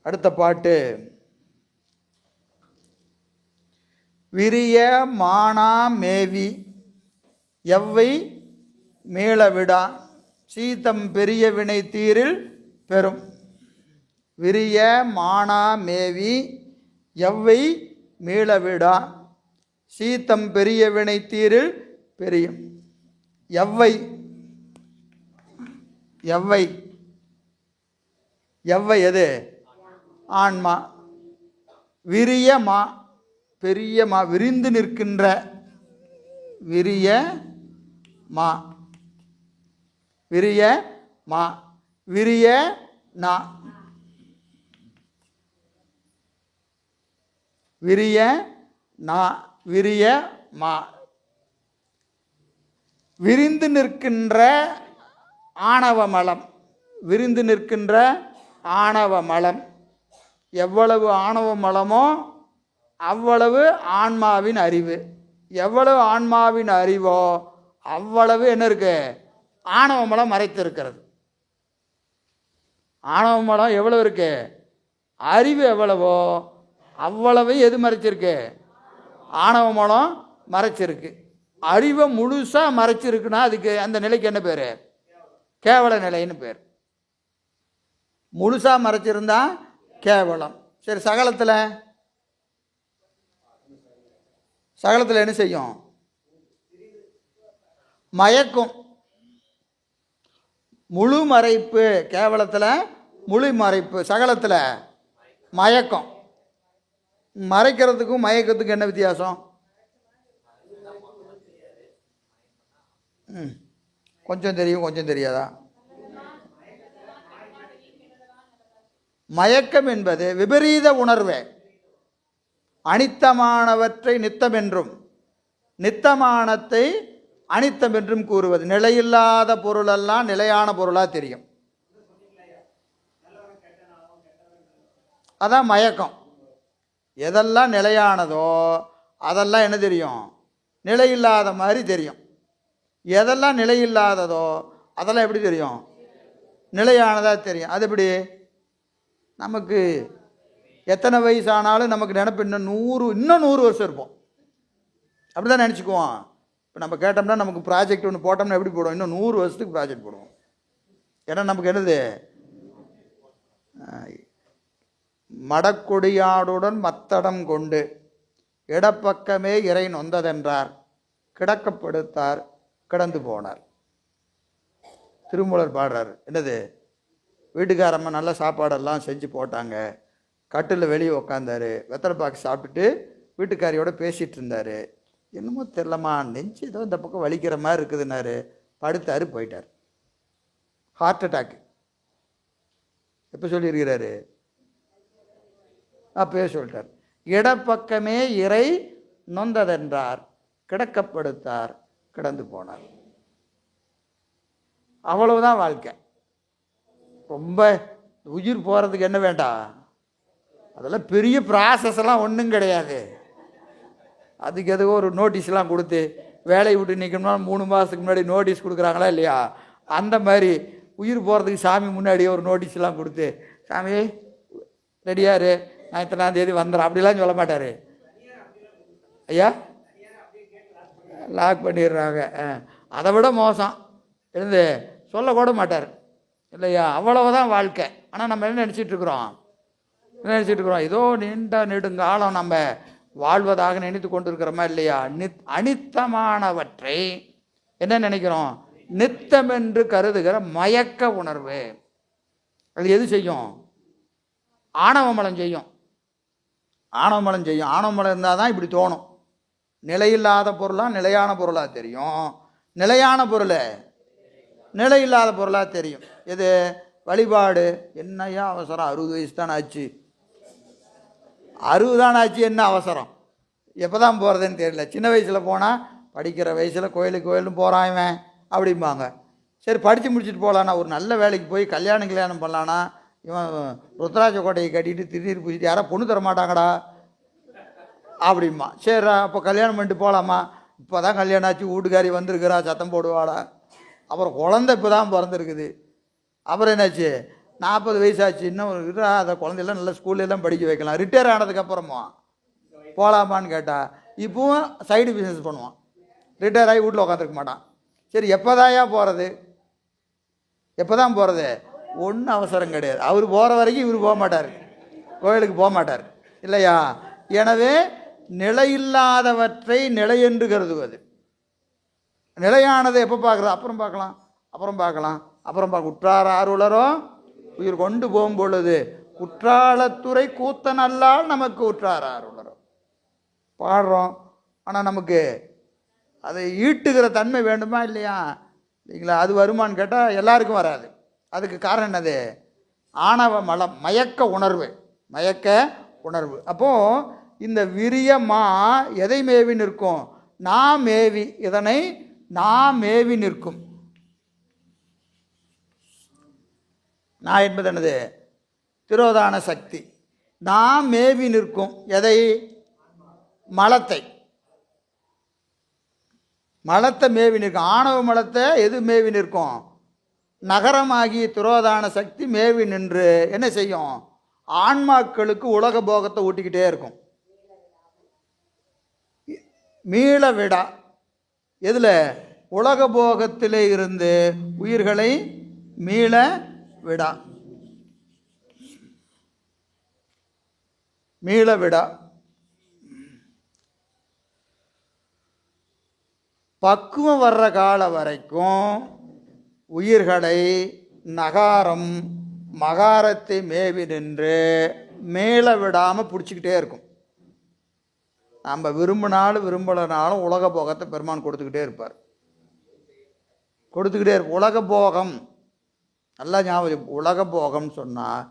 அடுத்த பாட்டு. விரிய மானா மேவி எவ்வை மீளவிடா சீதம் பெரிய வினை தீரில் பெறும். விரிய மானா மேவி எவ்வை மீளவிடா சீத்தம் பெரிய வினை தீரில் பெரியும். எவ்வை எவ்வை எவ்வை எது? ஆன்மா. விரிய மா பெரிய மா, விரிந்து நிற்கின்ற விரிய மா, விரிய மா, விரிய நா, விரிய நா, விரிய மா. விரிந்து நிற்கின்ற ஆணவ மலம், விரிந்து நிற்கின்ற ஆணவ மலம். எவ்வளவு ஆணவ மலமோ அவ்வளவு ஆன்மாவின் அறிவு. எவ்வளவு ஆன்மாவின் அறிவோ அவ்வளவு என்ன இருக்கு? ஆணவ மலம் மறைத்திருக்கிறது. ஆணவ மலம் எவ்வளவு இருக்கு? அறிவு எவ்வளவோ அவ்வளவு எது மறைச்சிருக்கு? ஆணவ மலம் மறைச்சிருக்கு. அறிவை முழுசா மறைச்சிருக்குன்னா அதுக்கு அந்த நிலைக்கு என்ன பேர்? கேவல நிலைன்னு பேர். முழுசா மறைச்சிருந்தா கேவலம். சரி, சகலத்தில் என்ன செய்யும்? மயக்கும். முழு மறைப்பு கேவலத்தில், முழு மறைப்பு சகலத்தில் மயக்கம். மறைக்கிறதுக்கும் மயக்கத்துக்கும் என்ன வித்தியாசம்? கொஞ்சம் தெரியும், கொஞ்சம் தெரியாதா? மயக்கம் என்பது விபரீத உணர்வே. அனித்தமானவற்றை நித்தம் என்றும் நித்தமானத்தை அனித்தம் என்றும் கூறுவது. நிலையில்லாத பொருளெல்லாம் நிலையான பொருளாக தெரியும். அதான் மயக்கம். எதெல்லாம் நிலையானதோ அதெல்லாம் என்ன தெரியும்? நிலையில்லாத மாதிரி தெரியும். எதெல்லாம் நிலையில்லாததோ அதெல்லாம் எப்படி தெரியும்? நிலையானதாக தெரியும். அது எப்படி? நமக்கு எத்தனை வயசானாலும் நமக்கு நினைப்பு இன்னும் 100 வருஷம் இருப்போம். அப்படி தான் நினச்சிக்குவோம். இப்போ நம்ம கேட்டோம்னா நமக்கு ப்ராஜெக்ட் ஒன்று போட்டோம்னா எப்படி போடுவோம்? இன்னும் 100 வருஷத்துக்கு ப்ராஜெக்ட் போடுவோம். ஏன்னா நமக்கு என்னது? மடக்கொடியாடுடன் மத்தடம் கொண்டு இடப்பக்கமே இறை நொந்ததென்றார் கிடக்கப்படுத்தார் கிடந்து போனார். திருமூலர் பாடுறார். என்னது? வீட்டுக்காரம்மா நல்ல சாப்பாடெல்லாம் செஞ்சு போட்டாங்க, கட்டில் வெளியே உக்காந்தாரு, வெத்தலை பாக்கு சாப்பிட்டுட்டு வீட்டுக்காரியோட பேசிகிட்டு இருந்தார். என்னமோ தெரிலம்மா, நெஞ்சு ஏதோ இந்த பக்கம் வலிக்கிற மாதிரி இருக்குதுன்னாரு. படுத்தாரு, போயிட்டார். Heart attack. எப்போ சொல்லியிருக்கிறாரு? அப்பவே சொல்லிட்டார். இடப்பக்கமே இறை நொந்ததென்றார் கிடக்கப்படுத்தார் கிடந்து போனார். அவ்வளவுதான் வாழ்க்கை. ரொம்ப உயிர் போகிறதுக்கு என்ன வேண்டாம்? அதெல்லாம் பெரிய ப்ராசஸ் எல்லாம் ஒன்றும் கிடையாது. அதுக்கு எதுவோ ஒரு நோட்டீஸ்லாம் கொடுத்து வேலையை விட்டு நிற்கணும்னா 3 மாதத்துக்கு முன்னாடி நோட்டீஸ் கொடுக்குறாங்களா இல்லையா? அந்த மாதிரி உயிர் போகிறதுக்கு சாமி முன்னாடியே ஒரு நோட்டீஸ்லாம் கொடுத்து, சாமி ரெடியாரு, நான் இத்தனாம் தேதி வந்துடுறேன் அப்படிலாம் சொல்ல மாட்டார் ஐயா. லாக் பண்ணிடுறாங்க. அதை விட மோசம் எழுந்து சொல்லக்கூட மாட்டார் இல்லையா. அவ்வளவுதான் வாழ்க்கை. ஆனால் நம்ம என்ன நினச்சிட்ருக்குறோம் ஏதோ நீண்ட நெடுங்காலம் நம்ம வாழ்வதாக நினைத்து கொண்டு இருக்கிறோமா இல்லையா. அனித்தமானவற்றை என்ன நினைக்கிறோம், நித்தம் என்று கருதுகிற மயக்க உணர்வு. அது எது செய்யும், ஆணவமலம் செய்யும். ஆணவமலம் இருந்தால் தான் இப்படி தோணும். நிலையில்லாத பொருளாக நிலையான பொருளாக தெரியும், நிலையான பொருள் நிலையில்லாத பொருளாக தெரியும். எது, வழிபாடு. என்னையா அவசரம், 60 வயசு தானே ஆச்சு, 60 தானே ஆச்சு, என்ன அவசரம், எப்போ தான் போகிறதுன்னு தெரியல. சின்ன வயசில் போனால் படிக்கிற வயசில் கோயிலுன்னு போகிறான் இவன் அப்படிம்பாங்க. சரி படித்து முடிச்சுட்டு போகலான்னா, ஒரு நல்ல வேலைக்கு போய் கல்யாணம் பண்ணலான்னா இவன் ருத்ராட்ச கோட்டையை கட்டிட்டு திருநீர் பூசிட்டு யாரா பொண்ணு தர மாட்டாங்கடா அப்படிம்மா. சரிடா அப்போ கல்யாணம் பண்ணிட்டு போகலாமா, இப்போ தான் கல்யாணம் ஆச்சு, வீட்டுக்காரி வந்திருக்கிறா, சத்தம் போடுவாடா. அப்புறம் குழந்தை இப்போ தான் பிறந்திருக்குது. அப்புறம் என்னாச்சு, 40 வயசாச்சு, இன்னும் அதை குழந்தையெல்லாம் நல்ல ஸ்கூல்லெல்லாம் படிக்க வைக்கலாம். ரிட்டையர் ஆனதுக்கப்புறமா போகலாமான்னு கேட்டால் இப்போவும் சைடு பிஸ்னஸ் பண்ணுவான். ரிட்டையர் ஆகி வீட்டில் உட்காந்துருக்க மாட்டான். சரி எப்போதாயா போகிறது, எப்போ தான் போகிறது, ஒன்றும் அவசரம் கிடையாது. அவர் போகிற வரைக்கும் இவர் போக மாட்டார், கோயிலுக்கு போக மாட்டார் இல்லையா. எனவே நிலையில்லாதவற்றை நிலை என்று கருதுவது. நிலையானதை எப்போ பார்க்குறது, அப்புறம் பார்க்கலாம். உற்றார் ஆர்வலரோ உயிர் கொண்டு போகும் பொழுது குற்றாலத்துறை கூத்தனல்லால் நமக்கு உற்றார் ஆர்வலரோ பாடுறோம். ஆனால் நமக்கு அதை ஈட்டுகிற தன்மை வேண்டுமா இல்லையா இல்லைங்களா. அது வருமானு கேட்டால் எல்லாருக்கும் வராது. அதுக்கு காரணம் என்னது, ஆணவ மலம், மயக்க உணர்வு. அப்போது இந்த விரியமா எதை மேவி நிற்கும், நான் மேவி, இதனை நான் மேவி நிற்கும். நான் என்பது என்னது, திரோதான சக்தி. நான் மேவி நிற்கும் எதை, மலத்தை மேவி நிற்கும். ஆணவ மலத்தை எது மேவி நிற்கும், நகரமாகிய திரோதான சக்தி மேவி நின்று என்ன செய்யும், ஆன்மாக்களுக்கு உலக போகத்தை ஊட்டிக்கிட்டே இருக்கும். மீள விடா, எதில், உலக போகத்திலே இருந்து உயிர்களை மீள விடா. பக்குவம் வர்ற கால வரைக்கும் உயிர்களை நகாரம் மகாரத்தை மேவி நின்று மேல விடாமல் பிடிச்சிக்கிட்டே இருக்கும். நம்ம விரும்பினாலும் விரும்பலைனாலும் உலக போகத்தை பெருமான் கொடுத்துக்கிட்டே இருப்பார். உலக போகம் நல்லா ஞாபகம். உலக போகம்னு சொன்னால்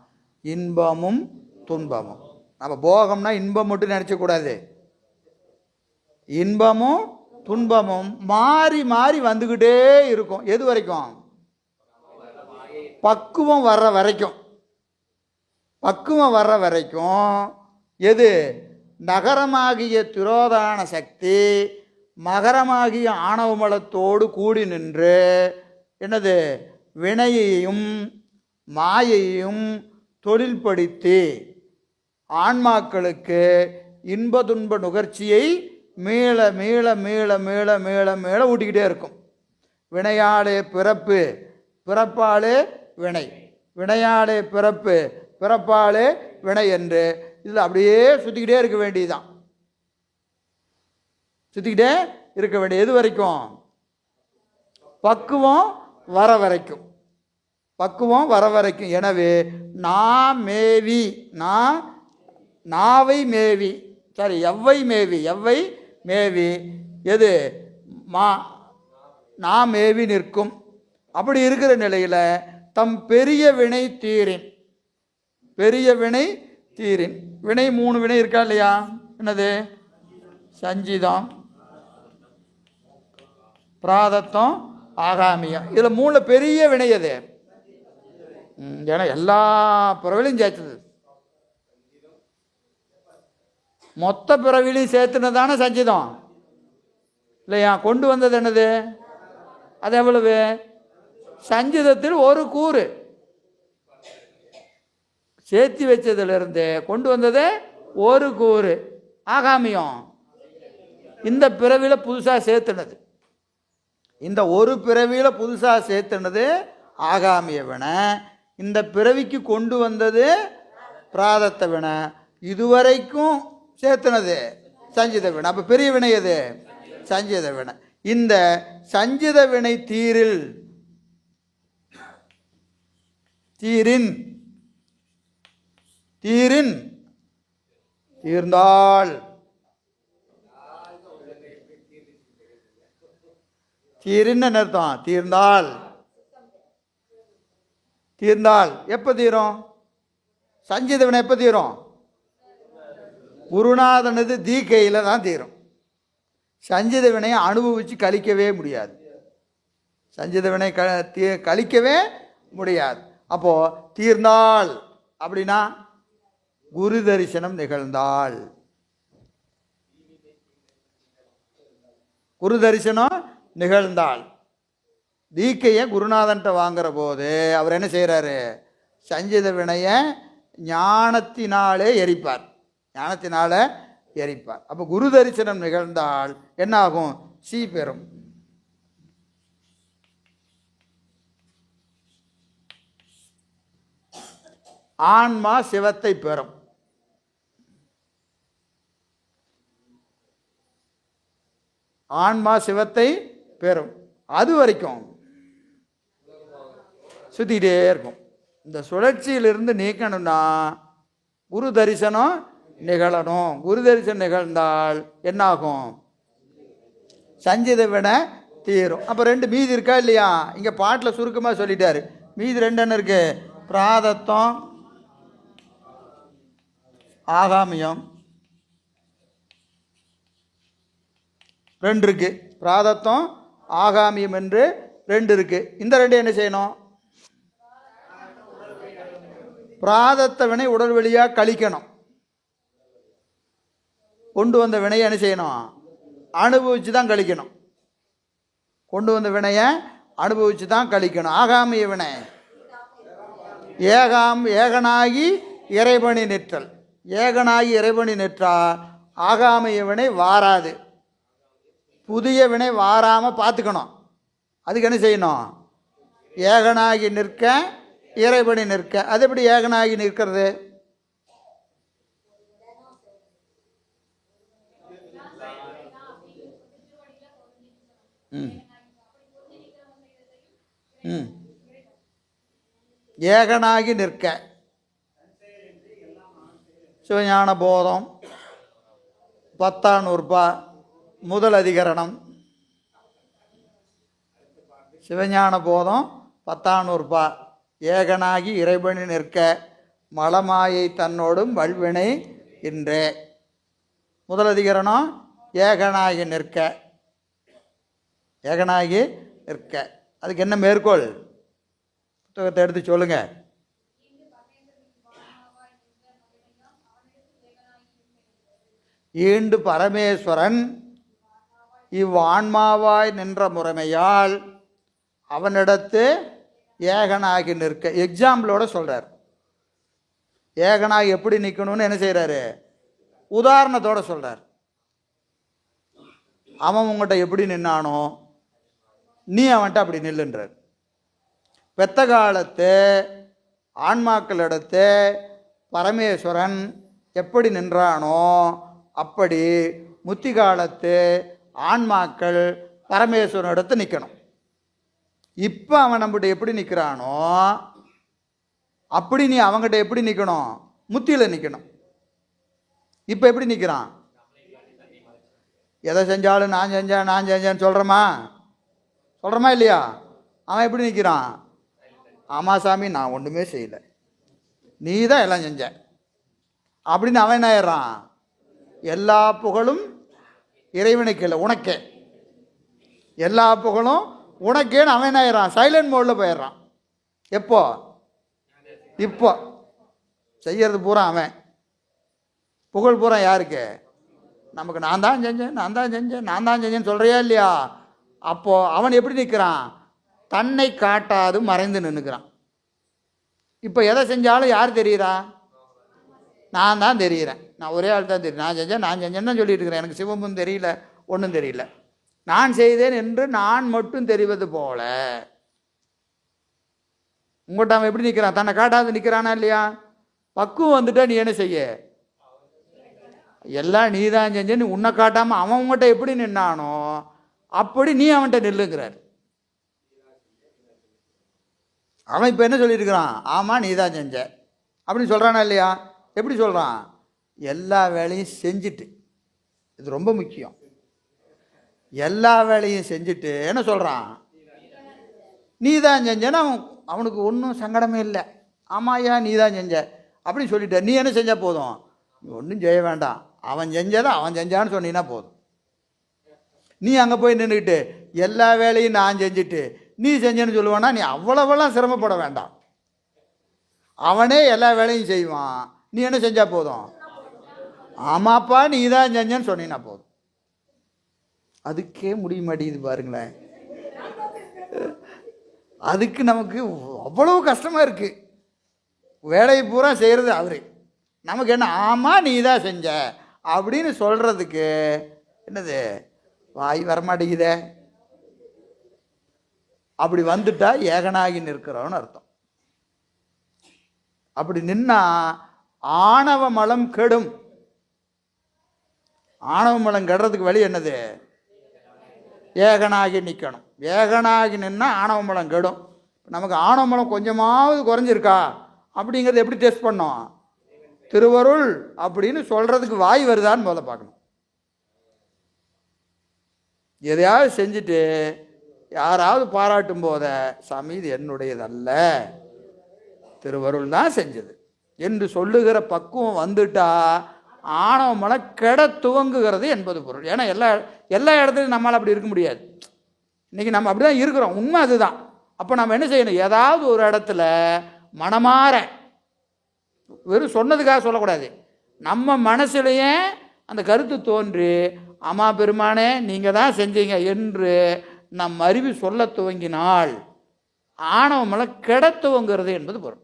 இன்பமும் துன்பமும். நம்ம போகம்னா இன்பம் மட்டும் நினச்சக்கூடாது, இன்பமும் துன்பமும் மாறி மாறி வந்துக்கிட்டே இருக்கும். எது வரைக்கும், பக்குவம் வர்ற வரைக்கும். எது, நகரமாகிய திரோதான சக்தி மகரமாகிய ஆணவமலத்தோடு கூடி நின்று என்னது, வினையையும் மாயையும் தொழில்படுத்தி ஆன்மாக்களுக்கு இன்ப துன்ப நுகர்ச்சியை மீள மீள மீள மீள மீள மீள ஊட்டிக்கிட்டே இருக்கும். வினையாலே பிறப்பு, பிறப்பாலே வினை, வினையாலே பிறப்பு, பிறப்பாலே வினை என்று இதில் அப்படியே சுற்றிக்கிட்டே இருக்க வேண்டியதுதான். எது வரைக்கும், பக்குவம் வர வரைக்கும். எனவே நான் மேவி, நாவை மேவி, சரி எவ்வை மேவி எது, நான் மேவி நிற்கும். அப்படி இருக்கிற நிலையில் தம் பெரிய வினை தீரின், வினை 3 வினை இருக்கா இல்லையா, என்னது, சஞ்சிதம், பிராதத்தம், ஆகாமியம். இதில் 3 பெரிய வினை அது. ஏன்னா எல்லா பிறவிலையும் சேர்த்தது, மொத்த பிறவிலையும் சேர்த்துனதான சஞ்சிதம் இல்லையா. கொண்டு வந்தது என்னது, அது எவ்வளவு, சஞ்சிதத்தில் ஒரு கூறு சேர்த்து வச்சதிலிருந்து கொண்டு வந்தது ஒரு கூறு. ஆகாமியம் இந்த பிறவியில் புதுசாக சேர்த்துனது. இந்த ஒரு பிறவியில் புதுசாக சேர்த்துனது ஆகாமிய வினை. இந்த பிறவிக்கு கொண்டு வந்தது பிராரத்த வினை. இதுவரைக்கும் சேர்த்துனது சஞ்சித வினை. அப்போ பெரிய வினை எது? சஞ்சித வினை. இந்த சஞ்சித வினை தீரின் தீர்ந்தால் தீரின்னு அர்த்தம். தீர்ந்தால் எப்போ தீரும்? சஞ்சித வினை எப்போ தீரும்? குருநாதனது தீக்கையில் தான் தீரும். சஞ்சித வினையை அனுபவித்து கழிக்கவே முடியாது. சஞ்சித வினை கழிக்கவே முடியாது. அப்போது தீர்ந்தால் அப்படின்னா குரு தரிசனம் நிகழ்ந்தால். குரு தரிசனம் நிகழ்ந்தால் தீக்கையை குருநாதன்ட்ட வாங்குற போது அவர் என்ன செய்கிறாரு? சஞ்சித வினையை ஞானத்தினாலே எரிப்பார். அப்போ குரு தரிசனம் நிகழ்ந்தால் என்ன ஆகும்? சி பெறும். ஆன்மா சிவத்தை பெறும். ஆன்மா சிவத்தை பெறும். அது வரைக்கும் சுத்திக்கிட்டே இருக்கும். இந்த சுழற்சியிலிருந்து நீக்கணும்னா குரு தரிசனம் நிகழணும். குரு தரிசனம் நிகழ்ந்தால் என்னாகும்? சஞ்சித வினை தீரும். அப்போ ரெண்டு மீதி இருக்கா இல்லையா? இங்கே பாட்டில் சுருக்கமாக சொல்லிட்டாரு. மீதி ரெண்டு என்ன இருக்கு? பிராரத்தம் ஆகாமியம் ரெண்டு இருக்கு. பிராரத்தம் ஆகாமியம் என்று ரெண்டு இருக்கு. இந்த ரெண்டு என்ன செய்யணும்? பிராரத்த வினை உடல் வழியாக கழிக்கணும். கொண்டு வந்த வினையை என்ன செய்யணும்? அனுபவிச்சு தான் கழிக்கணும். கொண்டு வந்த வினையை அனுபவிச்சு தான் கழிக்கணும். ஆகாமிய வினை ஏகனாகி இறைபணி நிற்றல். ஏகனாகி இறைபணி நிற்றால் ஆகாமிய வினை வாராது. புதிய வினை வாராமல் பார்த்துக்கணும். அதுக்கு என்ன செய்யணும்? ஏகனாகி நிற்க இறைபணி நிற்க. அது எப்படி ஏகனாகி நிற்கிறது? ஏகனாகி நிற்க. சிவஞான போதம் 10ஆம் நூற்பா முதல் அதிகரணம். சிவஞான போதம் 10ஆம் நூற்பா. ஏகனாகி இறைபணி நிற்க மலமாயை தன்னோடும் வல்வினை இன்றே. முதல் அதிகரணம் ஏகனாகி நிற்க. ஏகனாகி நிற்க. அதுக்கு என்ன மேற்கோள்? புத்தகத்தை எடுத்து சொல்லுங்க. ஈண்டு பரமேஸ்வரன் இவ்வான்மாவாய் நின்ற முறைமையால் அவனிடத்து ஏகனாகி நிற்க. எக்ஸாம்பிளோட சொல்கிறார். ஏகனாகி எப்படி நிற்கணும்னு என்ன செய்கிறாரு? உதாரணத்தோடு சொல்கிறார். அவன் உங்கள்கிட்ட எப்படி நின்னானோ நீ அவன்கிட்ட அப்படி நில்லுன்றார். பெத்த காலத்து ஆன்மாக்களிடத்து பரமேஸ்வரன் எப்படி நின்றானோ அப்படி முத்தி காலத்து ஆன்மாக்கள் பரமேஸ்வரனிடத்து நிற்கணும். இப்போ அவன் நம்மகிட்ட எப்படி நிற்கிறானோ அப்படி நீ அவங்ககிட்ட எப்படி நிற்கணும்? முத்தியில் நிற்கணும். இப்போ எப்படி நிற்கிறான்? எதை செஞ்சாலும் நான் செஞ்சேன்னு சொல்கிறோமா இல்லையா? அவன் எப்படி நிற்கிறான்? ஆமாம் சாமி, நான் ஒன்றுமே செய்யலை, நீ தான் எல்லாம் செஞ்ச அப்படின்னு அவன் என்ன ஆயிடுறான்? எல்லா புகழும் இறைவனுக்கு இல்லை, உனக்கே. எல்லா புகழும் உனக்கேன்னு அவன் என்ன ஆயிடுறான்? சைலண்ட் மோடில் போயிடுறான். எப்போ? இப்போ செய்கிறது பூரா அவன். புகழ் பூரா யாருக்கு? நமக்கு. நான் தான் செஞ்சேன்னு சொல்கிறியா இல்லையா? அப்போது அவன் எப்படி நிற்கிறான்? தன்னை காட்டாது மறைந்து நின்றுக்கிறான். இப்போ எதை செஞ்சாலும் யார் தெரியுறா? நான் தான் தெரிகிறேன். நான் ஒரே ஆள் தான் தெரியும். நான் செஞ்சேன்னு தான் சொல்லிட்டு இருக்கிறேன். எனக்கு சிவமும் தெரியல, ஒன்றும் தெரியல. நான் செய்தேன் என்று நான் மட்டும் தெரிவது போல உங்கள்கிட்ட அவன் எப்படி நிற்கிறான்? தன்னை காட்டாது நிற்கிறானா இல்லையா? பக்குவம் வந்துட்டா நீ என்ன செய்ய? எல்லாம் நீ தான் செஞ்ச. நீ உன்னை காட்டாமல் அவன் உங்கள்கிட்ட எப்படி நின்னானோ அப்படி நீ அவன்கிட்ட நில்லுங்கிறார். அவன் இப்போ என்ன சொல்லியிருக்கிறான்? ஆமாம் நீ தான் செஞ்ச அப்படின்னு சொல்கிறானா இல்லையா? எப்படி சொல்கிறான்? எல்லா வேலையும் செஞ்சுட்டு, இது ரொம்ப முக்கியம், எல்லா வேலையும் செஞ்சுட்டு என்ன சொல்கிறான்? நீ தான் செஞ்சேன்னு அவனுக்கு ஒன்றும் சங்கடமே இல்லை. ஆமாய்யா நீ தான் செஞ்ச அப்படின்னு சொல்லிட்ட. நீ என்ன செஞ்சால் போதும்? நீ ஒன்றும் செய்ய வேண்டாம், அவன் செஞ்சதை அவன் செஞ்சான்னு சொன்னீங்கன்னா போதும். நீ அங்கே போய் நின்றுக்கிட்டு எல்லா வேலையும் நான் செஞ்சுட்டு நீ செஞ்சேன்னு சொல்லுவானா? நீ அவ்வளவெல்லாம் சிரமப்பட வேண்டாம், அவனே எல்லா வேலையும் செய்வான். நீ என்ன செஞ்சா போதும்? ஆமாப்பா நீ தான் செஞ்சேன்னு சொன்னீங்கன்னா போதும். அதுக்கே முடிய மாட்டேங்குது பாருங்களேன். அதுக்கு நமக்கு அவ்வளவு கஷ்டமாக இருக்குது. வேலையை பூரா செய்கிறது அவரு, நமக்கு என்ன ஆமாம் நீ தான் செஞ்ச அப்படின்னு சொல்கிறதுக்கு என்னது வாய் வரமாட்டேங்குதே. அப்படி வந்துட்டா ஏகனாகி நிற்கிறோன்னு அர்த்தம். அப்படி நின்னா ஆணவ மலம் கெடும். ஆணவ மலம் கெடுறதுக்கு வழி என்னது? ஏகனாகி நிற்கணும். ஏகனாகி நின்னா ஆணவ மலம் கெடும். நமக்கு ஆணவ மலம் கொஞ்சமாவது குறைஞ்சிருக்கா அப்படிங்கிறது எப்படி டெஸ்ட் பண்ணோம்? திருவருள் அப்படின்னு சொல்கிறதுக்கு வாய் வருதான்னு முதல்ல பார்க்கணும். எதையாவது செஞ்சுட்டு யாராவது பாராட்டும் போத சாமி இது என்னுடையதல்ல, திருவருள் தான் செஞ்சது என்று சொல்லுகிற பக்குவம் வந்துட்டா ஆணவ மலம் கெட துவங்குகிறது என்பது பொருள். ஏன்னா எல்லா இடத்துலையும் நம்மளால் அப்படி இருக்க முடியாது. இன்றைக்கி நம்ம அப்படி தான் இருக்கிறோம், உண்மை அதுதான். அப்போ நம்ம என்ன செய்யணும்? ஏதாவது ஒரு இடத்துல மனமாற, வெறும் சொன்னதுக்காக சொல்லக்கூடாது, நம்ம மனசுலையே அந்த கருத்து தோன்றி ஆமா பெருமானே நீங்கள் தான் செஞ்சீங்க என்று நம் அறிவு சொல்ல துவங்கினால் ஆணவ மலம் கெட துவங்கிறது என்பது பொருள்.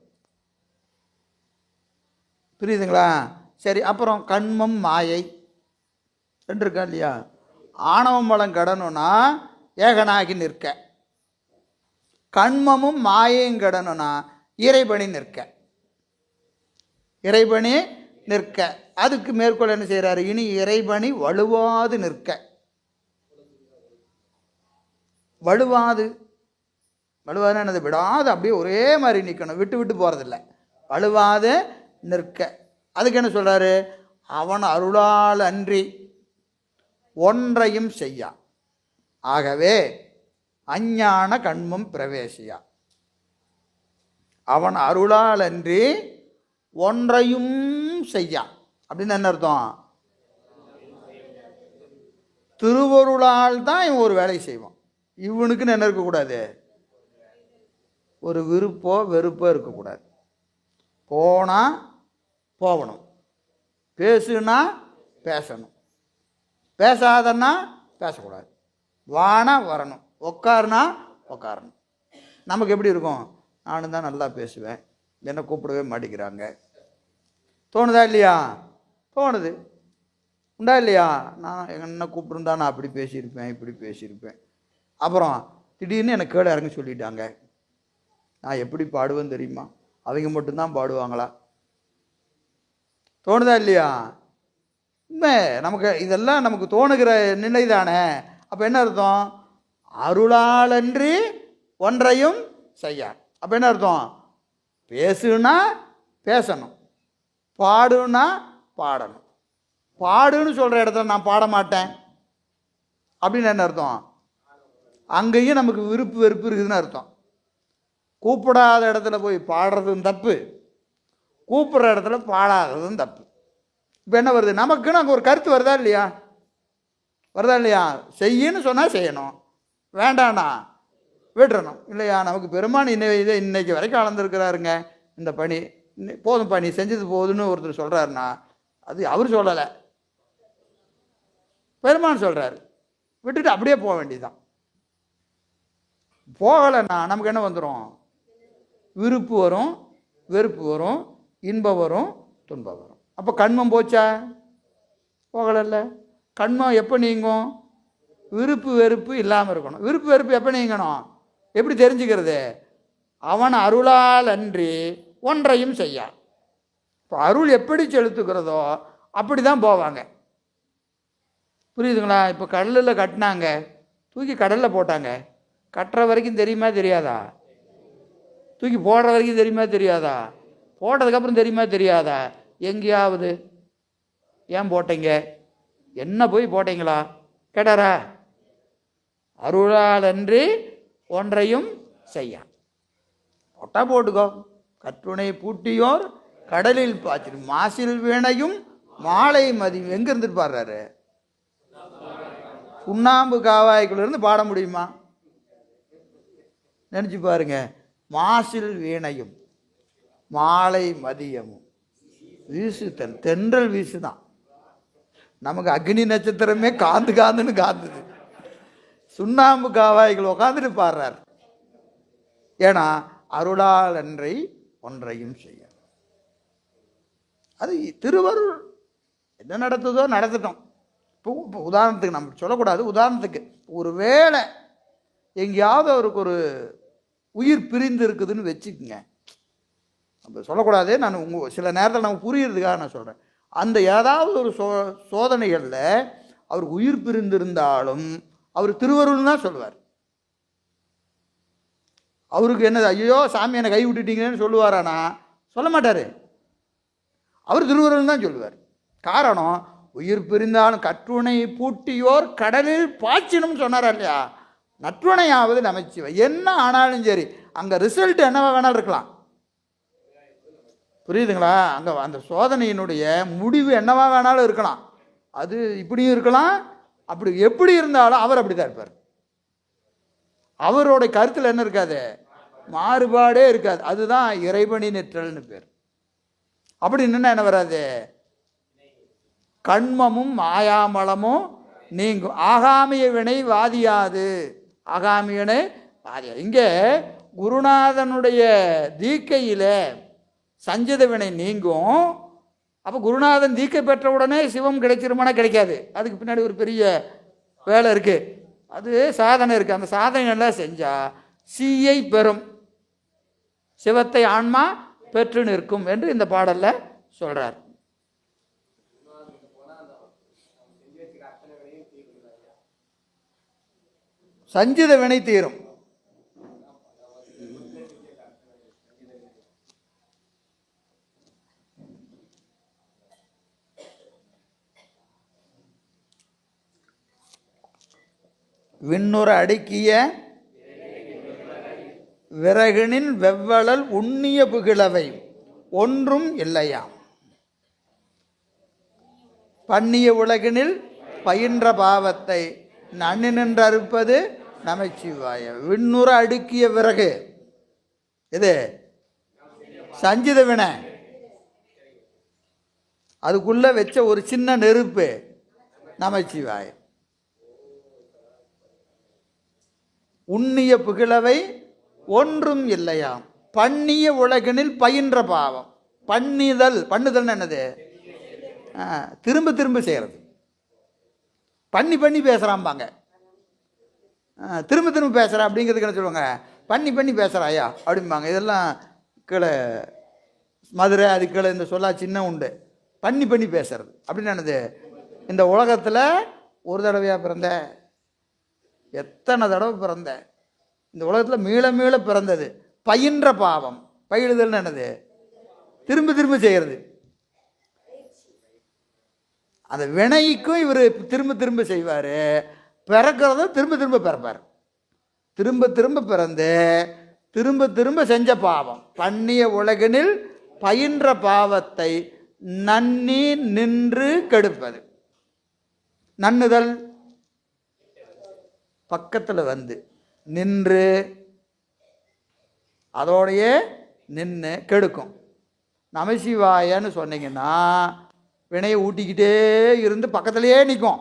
புரியுதுங்களா? சரி, அப்புறம் கண்மம் மாயை ரெண்டு இருக்கா இல்லையா? ஆணவ மலம் கெடணும்னா ஏகனாகி நிற்க, கண்மமும் மாயையும் கெடணும்னா இறைபணி நிற்க. இறைபணி நிற்க, அதுக்கு மேற்கொள்ள என்ன செய்கிறாரு? இனி இறைபணி வலுவாது நிற்க. வலுவாதுன்னு என்னது? விடாது அப்படியே ஒரே மாதிரி நிற்கணும், விட்டு விட்டு போகிறதில்ல, வலுவாது நிற்க. அதுக்கு என்ன சொல்கிறாரு? அவன் அருளால் அன்றி ஒன்றையும் செய்யா, ஆகவே அஞ்ஞான கண்மம் பிரவேசியா. அவன் அருளால் அன்றி ஒன்றையும் செய்யா அப்படின்னு என்ன அர்த்தம்? திருவருளால் தான் இவன் ஒரு வேலையை செய்வான். இவனுக்குன்னு என்ன இருக்கக்கூடாது? ஒரு விருப்போ வெறுப்போ இருக்கக்கூடாது. போனால் போகணும், பேசுனா பேசணும், பேசாதன்னா பேசக்கூடாது, வானா வரணும், உட்காருனா உட்காரணும். நமக்கு எப்படி இருக்கும்? நானும் தான் நல்லா பேசுவேன், என்னை கூப்பிடவே மாட்டேங்கிறாங்க, தோணுதா இல்லையா? தோணுது, உண்டா இல்லையா? நான் என்ன கூப்பிட்டுருந்தா நான் அப்படி பேசியிருப்பேன், இப்படி பேசியிருப்பேன். அப்புறம் திடீர்னு எனக்கு கேடு இறங்கி சொல்லிட்டாங்க, நான் எப்படி பாடுவேன்னு தெரியுமா? அவங்க மட்டும்தான் பாடுவாங்களா? தோணுதா இல்லையா? உண்மை, நமக்கு இதெல்லாம் நமக்கு தோணுகிற நிலை தானே. அப்போ என்ன அர்த்தம்? அருளாலன்றி ஒன்றையும் செய்ய. அப்போ என்ன அர்த்தம்? பேசுனா பேசணும், பாடுனா பாடணும். பாடுன்னு சொல்கிற இடத்துல நான் பாட மாட்டேன் அப்படின்னு என்ன அர்த்தம்? அங்கேயும் நமக்கு விருப்பு வெறுப்பு இருக்குதுன்னு அர்த்தம். கூப்பிடாத இடத்துல போய் பாடுறதும் தப்பு, கூப்பிட்ற இடத்துல பாடாததும் தப்பு. இப்போ என்ன வருது? நமக்குன்னு அங்கே ஒரு கருத்து வருதா இல்லையா? வருதா இல்லையா? செய்யன்னு சொன்னால் செய்யணும், வேண்டாண்ணா விட்டுறணும் இல்லையா? நமக்கு பெருமான் இன்னைக்கு வரைக்கும் அளந்துருக்கிறாருங்க, இந்த பணி போதும், பணி செஞ்சது போதுன்னு ஒருத்தர் சொல்கிறாருன்னா அது அவர் சொல்லலை, பெருமான் சொல்கிறாரு, விட்டுட்டு அப்படியே போக வேண்டியதுதான். போகலைன்னா நமக்கு என்ன வந்துடும்? விருப்பு வரும், வெறுப்பு வரும், இன்பம் வரும், துன்பம் வரும். அப்போ கண்மம் போச்சா? போகலைல்ல. கண்மம் எப்போ நீங்கும்? விருப்பு வெறுப்பு இல்லாமல் இருக்கணும். விருப்பு வெறுப்பு எப்போ நீங்கணும்? எப்படி தெரிஞ்சுக்கிறது? அவன் அருளால் அன்றி ஒன்றையும் செய்யா. இப்போ அருள் எப்படி செலுத்துக்கிறதோ அப்படி தான் போவாங்க. புரியுதுங்களா? இப்போ கடலில் கட்டினாங்க, தூக்கி கடலில் போட்டாங்க. கட்டுற வரைக்கும் தெரியுமா தெரியாதா? தூக்கி போடுற வரைக்கும் தெரியுமா தெரியாதா? போட்டதுக்கப்புறம் தெரியுமா தெரியாதா? எங்கேயாவது ஏன் போட்டீங்க, என்ன போய் போட்டீங்களா கேட்டாரா? அருளால் அன்றி ஒன்றையும் செய்யா. போட்டா போட்டுக்கோ. கற்றுணை பூட்டியோர் கடலில் பாய்ச்சி மாசில் வீணையும் மாலை மதியும். எங்க இருந்துட்டு பாடுறாரு? சுண்ணாம்பு காவாய்க்குள்ள இருந்து பாட முடியுமா? நினைச்சு பாருங்க. மாசில் வீணையும் மாலை மதியமும் வீசு தென்றல் வீசுதான். நமக்கு அக்னி நட்சத்திரமே காந்து காந்துன்னு காந்துது. சுண்ணாம்பு காவாய்கள் உட்காந்துட்டு பாடுறார். ஏன்னா அருளால் அன்றை ஒன்றையும் செய்ய. அது திருவருள் என்ன நடத்துதோ நடத்தட்டும். இப்போ உதாரணத்துக்கு நம்ம சொல்லக்கூடாது. உதாரணத்துக்கு ஒரு வேளை எங்கேயாவது அவருக்கு ஒரு உயிர் பிரிந்து இருக்குதுன்னு வச்சுக்கோங்க. நம்ம சொல்லக்கூடாது. நான் சில நேரத்தில் நம்ம புரியுறதுக்காக நான் சொல்கிறேன். அந்த ஏதாவது ஒரு சோதனைகளில் அவருக்கு உயிர் பிரிந்திருந்தாலும் அவர் திருவருள்னு தான் சொல்லுவார். அவருக்கு என்னது, ஐயோ சாமி என்னை கை விட்டுட்டீங்கன்னு சொல்லுவாரானா? சொல்ல மாட்டார். அவர் திருவருள்னு தான் சொல்லுவார். காரணம், உயிர் பிரிந்தாலும் கற்றுணை பூட்டியோர் கடலில் பாய்ச்சினும் சொன்னாரா இல்லையா? நற்றுணையாவது நமச்சிவை. என்ன ஆனாலும் சரி, அங்கே ரிசல்ட் என்னவா வேணாலும் இருக்கலாம். புரியுதுங்களா? அங்கே அந்த சோதனையினுடைய முடிவு என்னவா வேணாலும் இருக்கலாம். அது இப்படியும் இருக்கலாம், அப்படி எப்படி இருந்தாலும் அவர் அப்படி தான் இருப்பார். அவரோட கருத்தில் என்ன இருக்காது? மாறுபாடே இருக்காது. அதுதான் இறைவனி நிற்றல்னு பேர். அப்படி நின்னா என்ன வராது? கண்மமும் மாயாமலமும் நீங்கும். ஆகாமிய வினை வாதியாது. ஆகாமியனை வாதியாது. இங்கே குருநாதனுடைய தீக்கையில் சஞ்சித வினை நீங்கும். அப்போ குருநாதன் தீக்கை பெற்ற உடனே சிவம் கிடைச்சிருமானா? கிடைக்காது. அதுக்கு பின்னாடி ஒரு பெரிய வேலை இருக்குது. அது சாதனை இருக்குது. அந்த சாதனைகள்லாம் செஞ்சால் சீயை பெறும், சிவத்தை ஆன்மா பெற்று நிற்கும் என்று இந்த பாடலில் சொல்கிறார். சஞ்சித வினை தீரும். விண்ணுற அடுக்கிய விறகினின் வெவ்வளல் உண்ணிய புகிழவை ஒன்றும் இல்லையாம். பண்ணிய உலகினில் பயின்ற பாவத்தை நன்னி நின்று அறுப்பது நமச்சிவாய. விண்ணுற அடுக்கிய விறகு இது சஞ்சித வினை. அதுக்குள்ள வச்ச ஒரு சின்ன நெருப்பு நமச்சிவாய. உண்ணிய புகிழவை ஒன்றும் இல்லையாம். பண்ணிய உலகினில் பயின்ற பாவம். பண்ணுதல் என்னது? திரும்ப திரும்ப செய்கிறது. பண்ணி பண்ணி பேசுகிறாம்பாங்க. திரும்ப திரும்ப பேசுகிறேன் அப்படிங்கிறதுக்கு என்ன சொல்லுவாங்க? பண்ணி பண்ணி பேசுகிறாயா அப்படிம்பாங்க. இதெல்லாம் கீழே மதுரை, அது கீழே இந்த சொல்லா சின்ன உண்டு. பண்ணி பண்ணி பேசுறது அப்படின்னு என்னது? இந்த உலகத்தில் ஒரு தடவையாக பிறந்த, எத்தனை தடவை பிறந்த, இந்த உலகத்தில் மீள மீள பிறந்தது. பயின்ற பாவம். பயிலுதல்னு என்னது? திரும்ப திரும்ப செய்கிறது. அந்த வினைக்கும் இவர் திரும்ப திரும்ப செய்வார். பிறக்கிறதும் திரும்ப திரும்ப பிறப்பார். திரும்ப திரும்ப பிறந்து திரும்ப திரும்ப செஞ்ச பாவம். பண்ணிய உலகினில் பயின்ற பாவத்தை நன்னி நின்று கெடுப்பது. நன்னுதல் பக்கத்தில் வந்து நின்று அதோடையே நின்று கெடுக்கும். நமசிவாயன்னு சொன்னீங்கன்னா வினையை ஊட்டிக்கிட்டே இருந்து பக்கத்துலேயே நிற்கும்.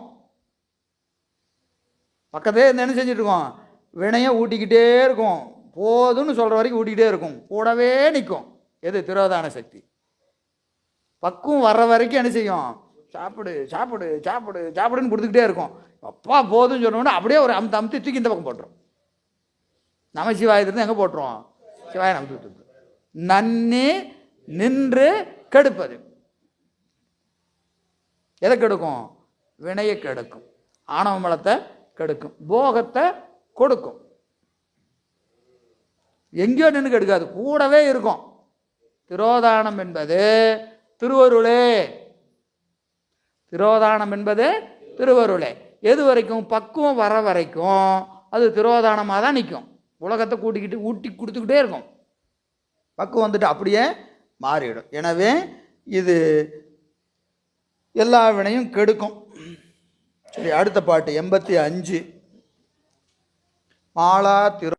பக்கத்திலே என்ன செஞ்சுட்டு இருக்கோம்? வினையை ஊட்டிக்கிட்டே இருக்கும். போதும்னு சொல்கிற வரைக்கும் ஊட்டிக்கிட்டே இருக்கும். கூடவே நிற்கும். எது? திரோதான சக்தி. பக்குவம் வர்ற வரைக்கும் என்ன செய்யும்? சாப்பிடு சாப்பிடு சாப்பிடு சாப்பிடுன்னு கொடுத்துக்கிட்டே இருக்கும். அப்பா போதும்னு சொன்னோன்னா அப்படியே ஒரு அமுத்தி தூக்கி இந்த பக்கம் போட்டுரும். நம சிவாயத்திலிருந்து எங்கே போட்டுருவோம்? சிவாய நமத்து. நன்னி நின்று கெடுப்பது எதை கெடுக்கும்? வினையை கெடுக்கும், ஆணவ மலத்தை கெடுக்கும், போகத்தை கொடுக்கும். எங்கேயோ நின்று கெடுக்காது, கூடவே இருக்கும். திரோதானம் என்பது திருவருளே. திரோதானம் என்பது திருவருளே. எது வரைக்கும்? பக்குவம் வர வரைக்கும் அது திரோதானமாக தான் நிற்கும். உலகத்தை கூட்டிக்கிட்டு ஊட்டி கொடுத்துக்கிட்டே இருக்கும். பக்குவம் வந்துட்டு அப்படியே மாறிடும். எனவே இது எல்லா வினையும் கெடுக்கும். சரி, அடுத்த பாட்டு 85. மாலா திரு